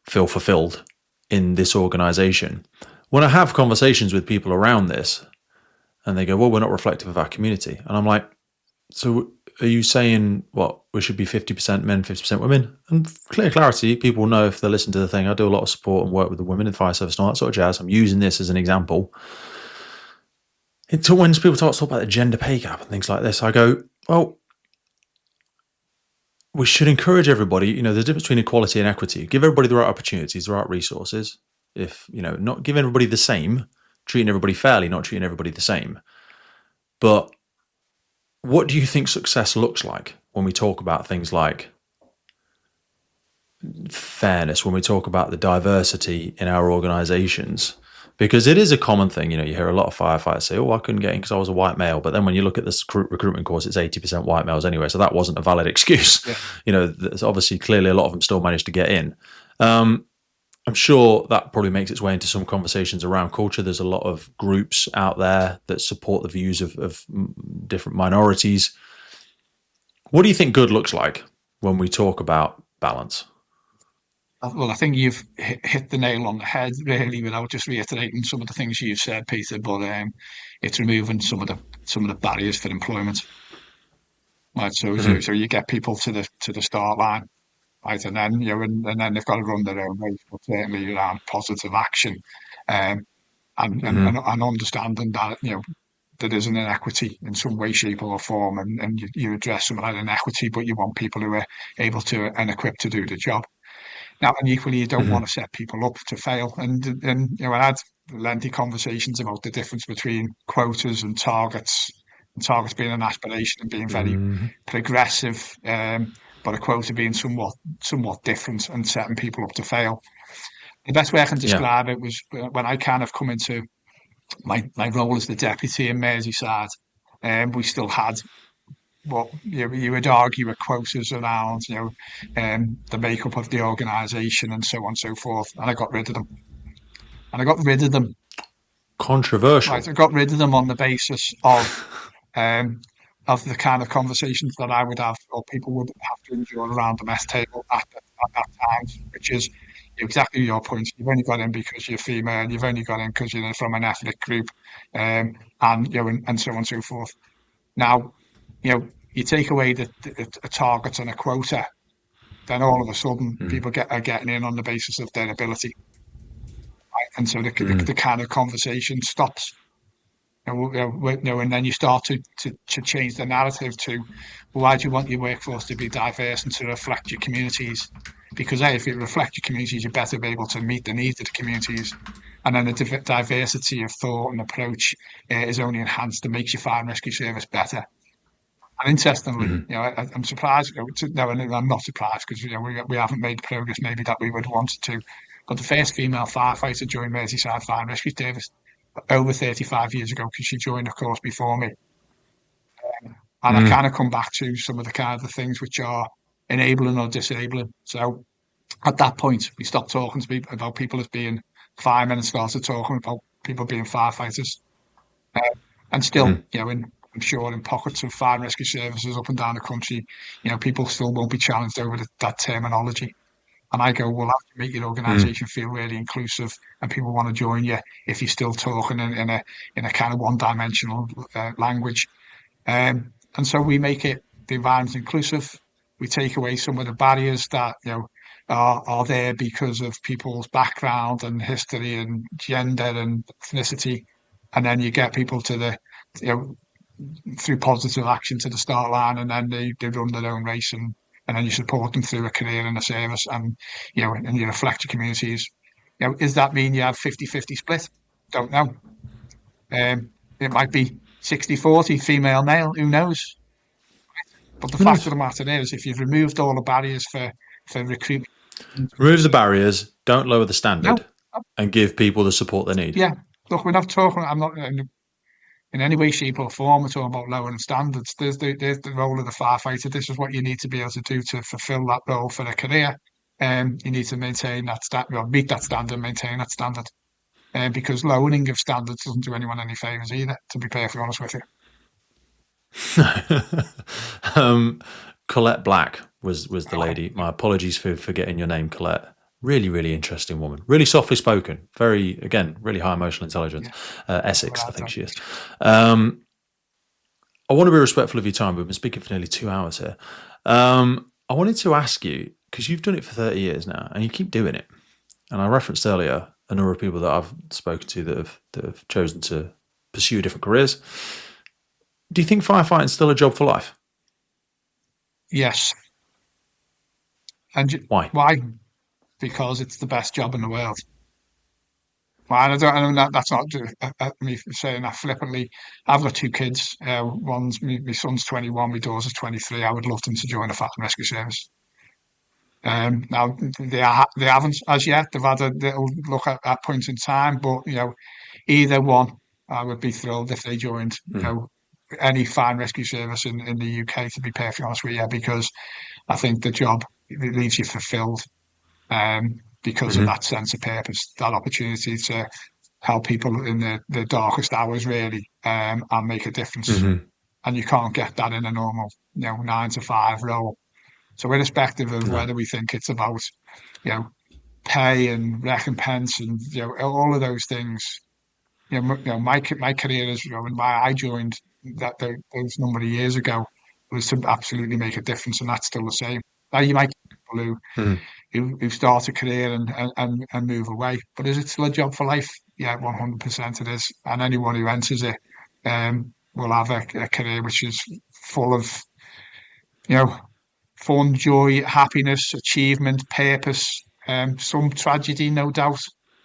feel fulfilled in this organization. When I have conversations with people around this and they go, well, we're not reflective of our community. And I'm like, so are you saying what we should be 50% men, 50% women? And clear clarity, people know if they listen to the thing. I do a lot of support and work with the women in the fire service and all that sort of jazz. I'm using this as an example. When people talk about the gender pay gap and things like this, I go, well, we should encourage everybody. There's a difference between equality and equity. Give everybody the right opportunities, the right resources. If, not giving everybody the same, treating everybody fairly, not treating everybody the same. But what do you think success looks like when we talk about things like fairness, when we talk about the diversity in our organizations? Because it is a common thing. You hear a lot of firefighters say, oh, I couldn't get in because I was a white male. But then when you look at this recruitment course, it's 80% white males anyway. So that wasn't a valid excuse. Yeah. There's obviously clearly a lot of them still managed to get in. I'm sure that probably makes its way into some conversations around culture. There's a lot of groups out there that support the views of different minorities. What do you think good looks like when we talk about balance? Well, I think you've hit the nail on the head, really, without just reiterating some of the things you've said, Peter. But it's removing some of the barriers for employment. Right, so you get people to the start line, right, and then and then they've got to run their own race, but certainly around positive action, and understanding that there is an inequity in some way, shape, or form, and you address some of that inequity, but you want people who are able to and equipped to do the job. Now, and equally, you don't want to set people up to fail. And I had lengthy conversations about the difference between quotas and targets being an aspiration and being very progressive, but a quota being somewhat different and setting people up to fail. The best way I can describe it was when I kind of come into my role as the deputy in Merseyside, we still had what you would argue were quotas around, the makeup of the organisation and so on and so forth. And I got rid of them. Controversial. Right, I got rid of them on the basis of the kind of conversations that I would have, or people would have to endure around the mess table at times, which is exactly your point. You've only got in because you're female. You've only got in because you're from an ethnic group, and so on and so forth. Now, you take away a target and a quota, then all of a sudden people are getting in on the basis of their ability, right? And so the kind of conversation stops. And then you start to change the narrative to, well, why do you want your workforce to be diverse and to reflect your communities? Because if you reflect your communities, you're better be able to meet the needs of the communities. And then the diversity of thought and approach is only enhanced and makes your fire and rescue service better. And interestingly, I'm surprised. No, I'm not surprised because we haven't made the progress maybe that we would want to. Got the first female firefighter joined Merseyside Fire and Rescue Service over 35 years ago because she joined, of course, before me. And I kind of come back to some of the kind of the things which are enabling or disabling. So at that point, we stopped talking to people about people as being firemen and started talking about people being firefighters. And still, I'm sure in pockets of fire and rescue services up and down the country, people still won't be challenged over that terminology. And I go, well, have to make your organisation feel really inclusive, and people want to join you if you're still talking in a kind of one-dimensional language. And so we make the environment inclusive. We take away some of the barriers that are there because of people's background and history and gender and ethnicity, and then you get people to through positive action to the start line, and then they run their own race, and then you support them through a career in a service, and you reflect your communities. Does that mean you have 50-50 split? Don't know. It might be 60-40 female male. Who knows? But the fact of the matter is, if you've removed all the barriers for recruitment, remove the barriers, don't lower the standard, and give people the support they need. Yeah. Look, we're not talking. I'm not in any way, shape, or form. We're talking about lowering standards. There's the role of the firefighter. This is what you need to be able to do to fulfil that role for a career. You need to maintain that meet that standard, maintain that standard. Because lowering of standards doesn't do anyone any favours either, to be perfectly honest with you. Colette Black was the lady. My apologies for forgetting your name, Colette. Really, really interesting woman. Really softly spoken. Very, again, really high emotional intelligence. Essex, I think she is. I want to be respectful of your time. We've been speaking for nearly 2 hours here. I wanted to ask you, because you've done it for 30 years now, and you keep doing it. And I referenced earlier a number of people that I've spoken to that have chosen to pursue different careers. Do you think firefighting is still a job for life? Yes. And why? Why? Because it's the best job in the world. Well, that's not me saying that flippantly. I've got 2 kids. My son's 21, my daughter's 23. I would love them to join the fire and rescue service. Now they haven't as yet. They've had a little look at points in time, but either one, I would be thrilled if they joined. Any fire and rescue service in the UK. To be perfectly honest with you, because I think the job leaves you fulfilled, because of that sense of purpose, that opportunity to help people in the darkest hours, really, and make a difference. And you can't get that in a normal 9-to-5 role. So irrespective of whether we think it's about, pay and recompense and all of those things, my career is why I joined those number of years ago was to absolutely make a difference, and that's still the same. Now you might get people who start a career and move away, but is it still a job for life? Yeah, 100% it is, and anyone who enters it will have a career which is full of fun, joy, happiness, achievement, purpose, some tragedy, no doubt.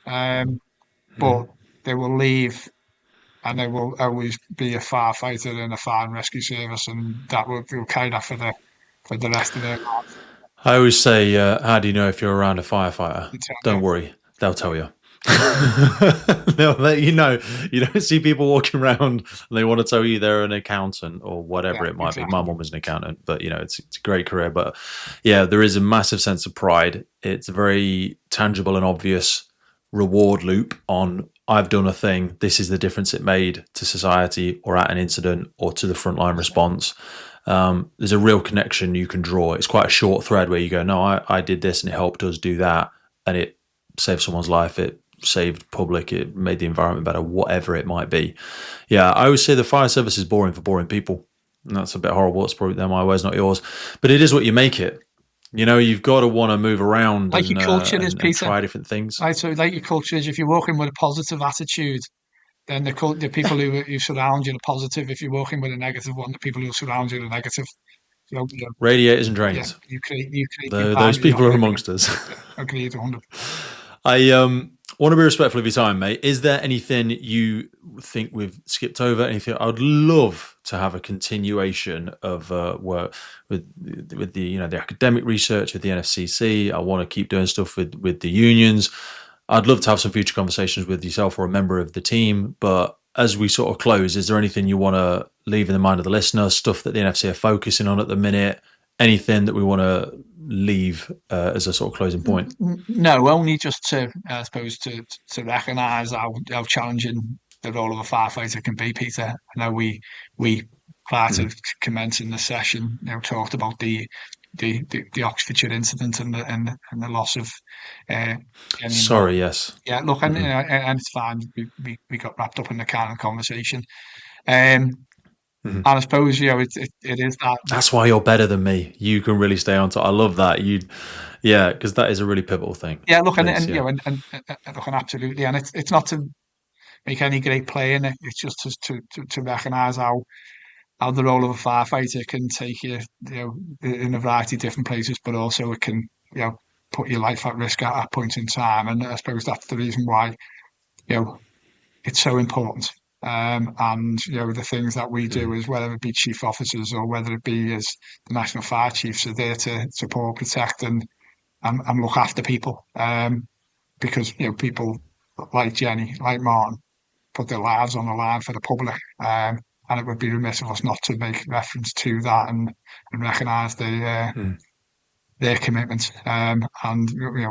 But they will leave and they will always be a firefighter in a fire and rescue service, and that will carry that for the rest of their lives. I always say, how do you know if you're around a firefighter? Don't worry, they'll tell you. They'll let you know. You don't see people walking around and they want to tell you they're an accountant or whatever it might be. My mum was an accountant, but it's a great career. But yeah, there is a massive sense of pride. It's a very tangible and obvious reward loop on I've done a thing. This is the difference it made to society or at an incident or to the frontline response. There's a real connection you can draw. It's quite a short thread where you go, no, I did this and it helped us do that, and it saved someone's life. It saved public, it made the environment better, whatever it might be. Yeah, I always say the fire service is boring for boring people. And that's a bit horrible. It's probably my words, not yours. But it is what you make it. You've got to want to move around like your culture is, and try different things. Right, so like your culture is, if you're walking with a positive attitude, then the people who surround you are positive. If you're walking with a negative one, the people who surround you are negative. So, radiators and drains. Yeah, you create those people are amongst us. Agreed, 100%. want to be respectful of your time, mate. Is there anything you think we've skipped over? Anything? I'd love to have a continuation of work with the the academic research with the NFCC. I want to keep doing stuff with the unions. I'd love to have some future conversations with yourself or a member of the team. But as we sort of close, is there anything you want to leave in the mind of the listener? Stuff that the NFC are focusing on at the minute? Anything that we want to leave as a sort of closing point? No, only just to, I suppose, to recognise how challenging the role of a firefighter can be, Peter. I know we prior to commencing the session, talked about the Oxfordshire incident and the loss of. Sorry, yes. Yeah, look, and and it's fine. We got wrapped up in the kind of conversation. And I suppose it is that. That's why you're better than me. You can really stay on top. I love that. Because that is a really pivotal thing. Yeah, look, and absolutely, and it's not to make any great play in it. It's just to recognise how the role of a firefighter can take you, in a variety of different places, but also it can, put your life at risk at point in time. And I suppose that's the reason why, it's so important. And the things that we do is, whether it be chief officers or whether it be as the national fire chiefs, are there to support, protect, and look after people. Because people like Jenny, like Martin, put their lives on the line for the public. And it would be remiss of us not to make reference to that and recognise their commitment and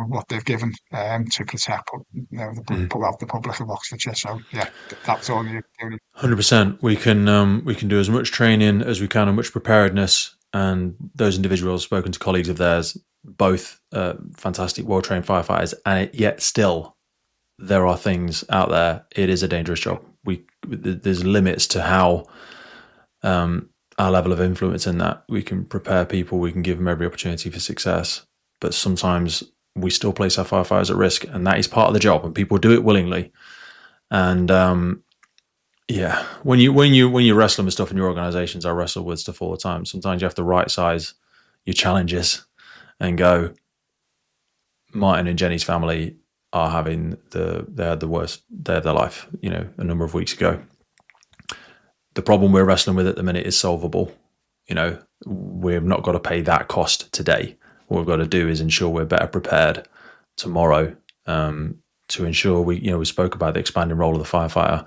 what they've given to protect the public of Oxfordshire. So yeah, that's all you do. 100%. We can do as much training as we can and much preparedness. And those individuals, spoken to colleagues of theirs, both fantastic, well-trained firefighters, and yet still there are things out there. It is a dangerous job. There's limits to how our level of influence in that. We can prepare people, we can give them every opportunity for success, but sometimes we still place our firefighters at risk, and that is part of the job, and people do it willingly. And when you're wrestling with stuff in your organizations, I wrestle with stuff all the time. Sometimes you have to right size your challenges and go, Martin and Jenny's family are having they had the worst day of their life, a number of weeks ago. The problem we're wrestling with at the minute is solvable. We've not got to pay that cost today. What we've got to do is ensure we're better prepared tomorrow to ensure we spoke about the expanding role of the firefighter.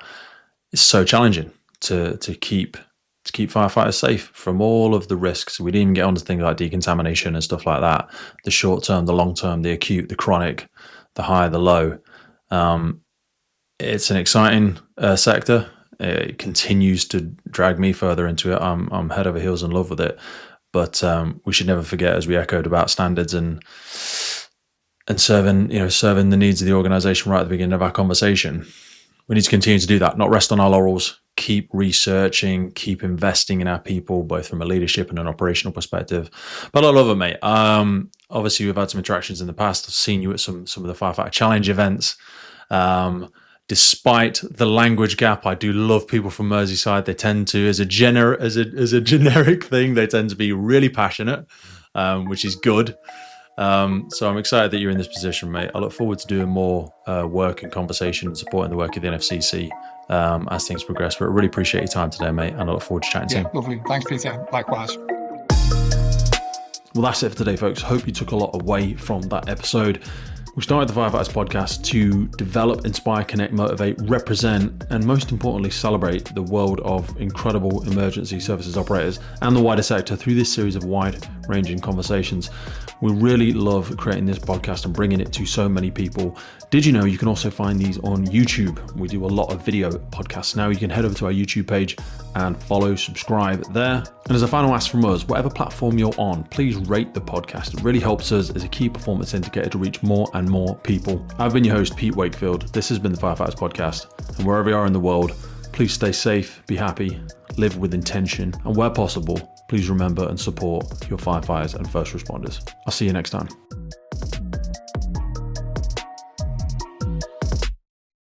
It's so challenging to keep firefighters safe from all of the risks. We didn't even get onto things like decontamination and stuff like that. The short term, the long term, the acute, the chronic, the high, the low. It's an exciting sector. It continues to drag me further into it. I'm head over heels in love with it. But we should never forget, as we echoed about standards and serving the needs of the organisation right at the beginning of our conversation. We need to continue to do that, not rest on our laurels. Keep researching, keep investing in our people, both from a leadership and an operational perspective. But I love it, mate. Obviously, we've had some interactions in the past. I've seen you at some of the Firefighter Challenge events. Despite the language gap, I do love people from Merseyside. They tend to, as a generic thing, they tend to be really passionate, which is good. So I'm excited that you're in this position, mate. I look forward to doing more work and conversation and supporting the work of the NFCC as things progress. But I really appreciate your time today, mate, and I look forward to chatting to you. Lovely. Thanks, Peter. Likewise. Well, that's it for today, folks. Hope you took a lot away from that episode. We started the Firefighters Podcast to develop, inspire, connect, motivate, represent, and most importantly, celebrate the world of incredible emergency services operators and the wider sector through this series of wide-ranging conversations. We really love creating this podcast and bringing it to so many people. Did you know you can also find these on YouTube? We do a lot of video podcasts now. You can head over to our YouTube page and follow, subscribe there. And as a final ask from us, whatever platform you're on, please rate the podcast. It really helps us as a key performance indicator to reach more and more people. I've been your host, Pete Wakefield. This has been the Firefighters Podcast. And wherever you are in the world, please stay safe, be happy, live with intention, and where possible, please remember and support your firefighters and first responders. I'll see you next time.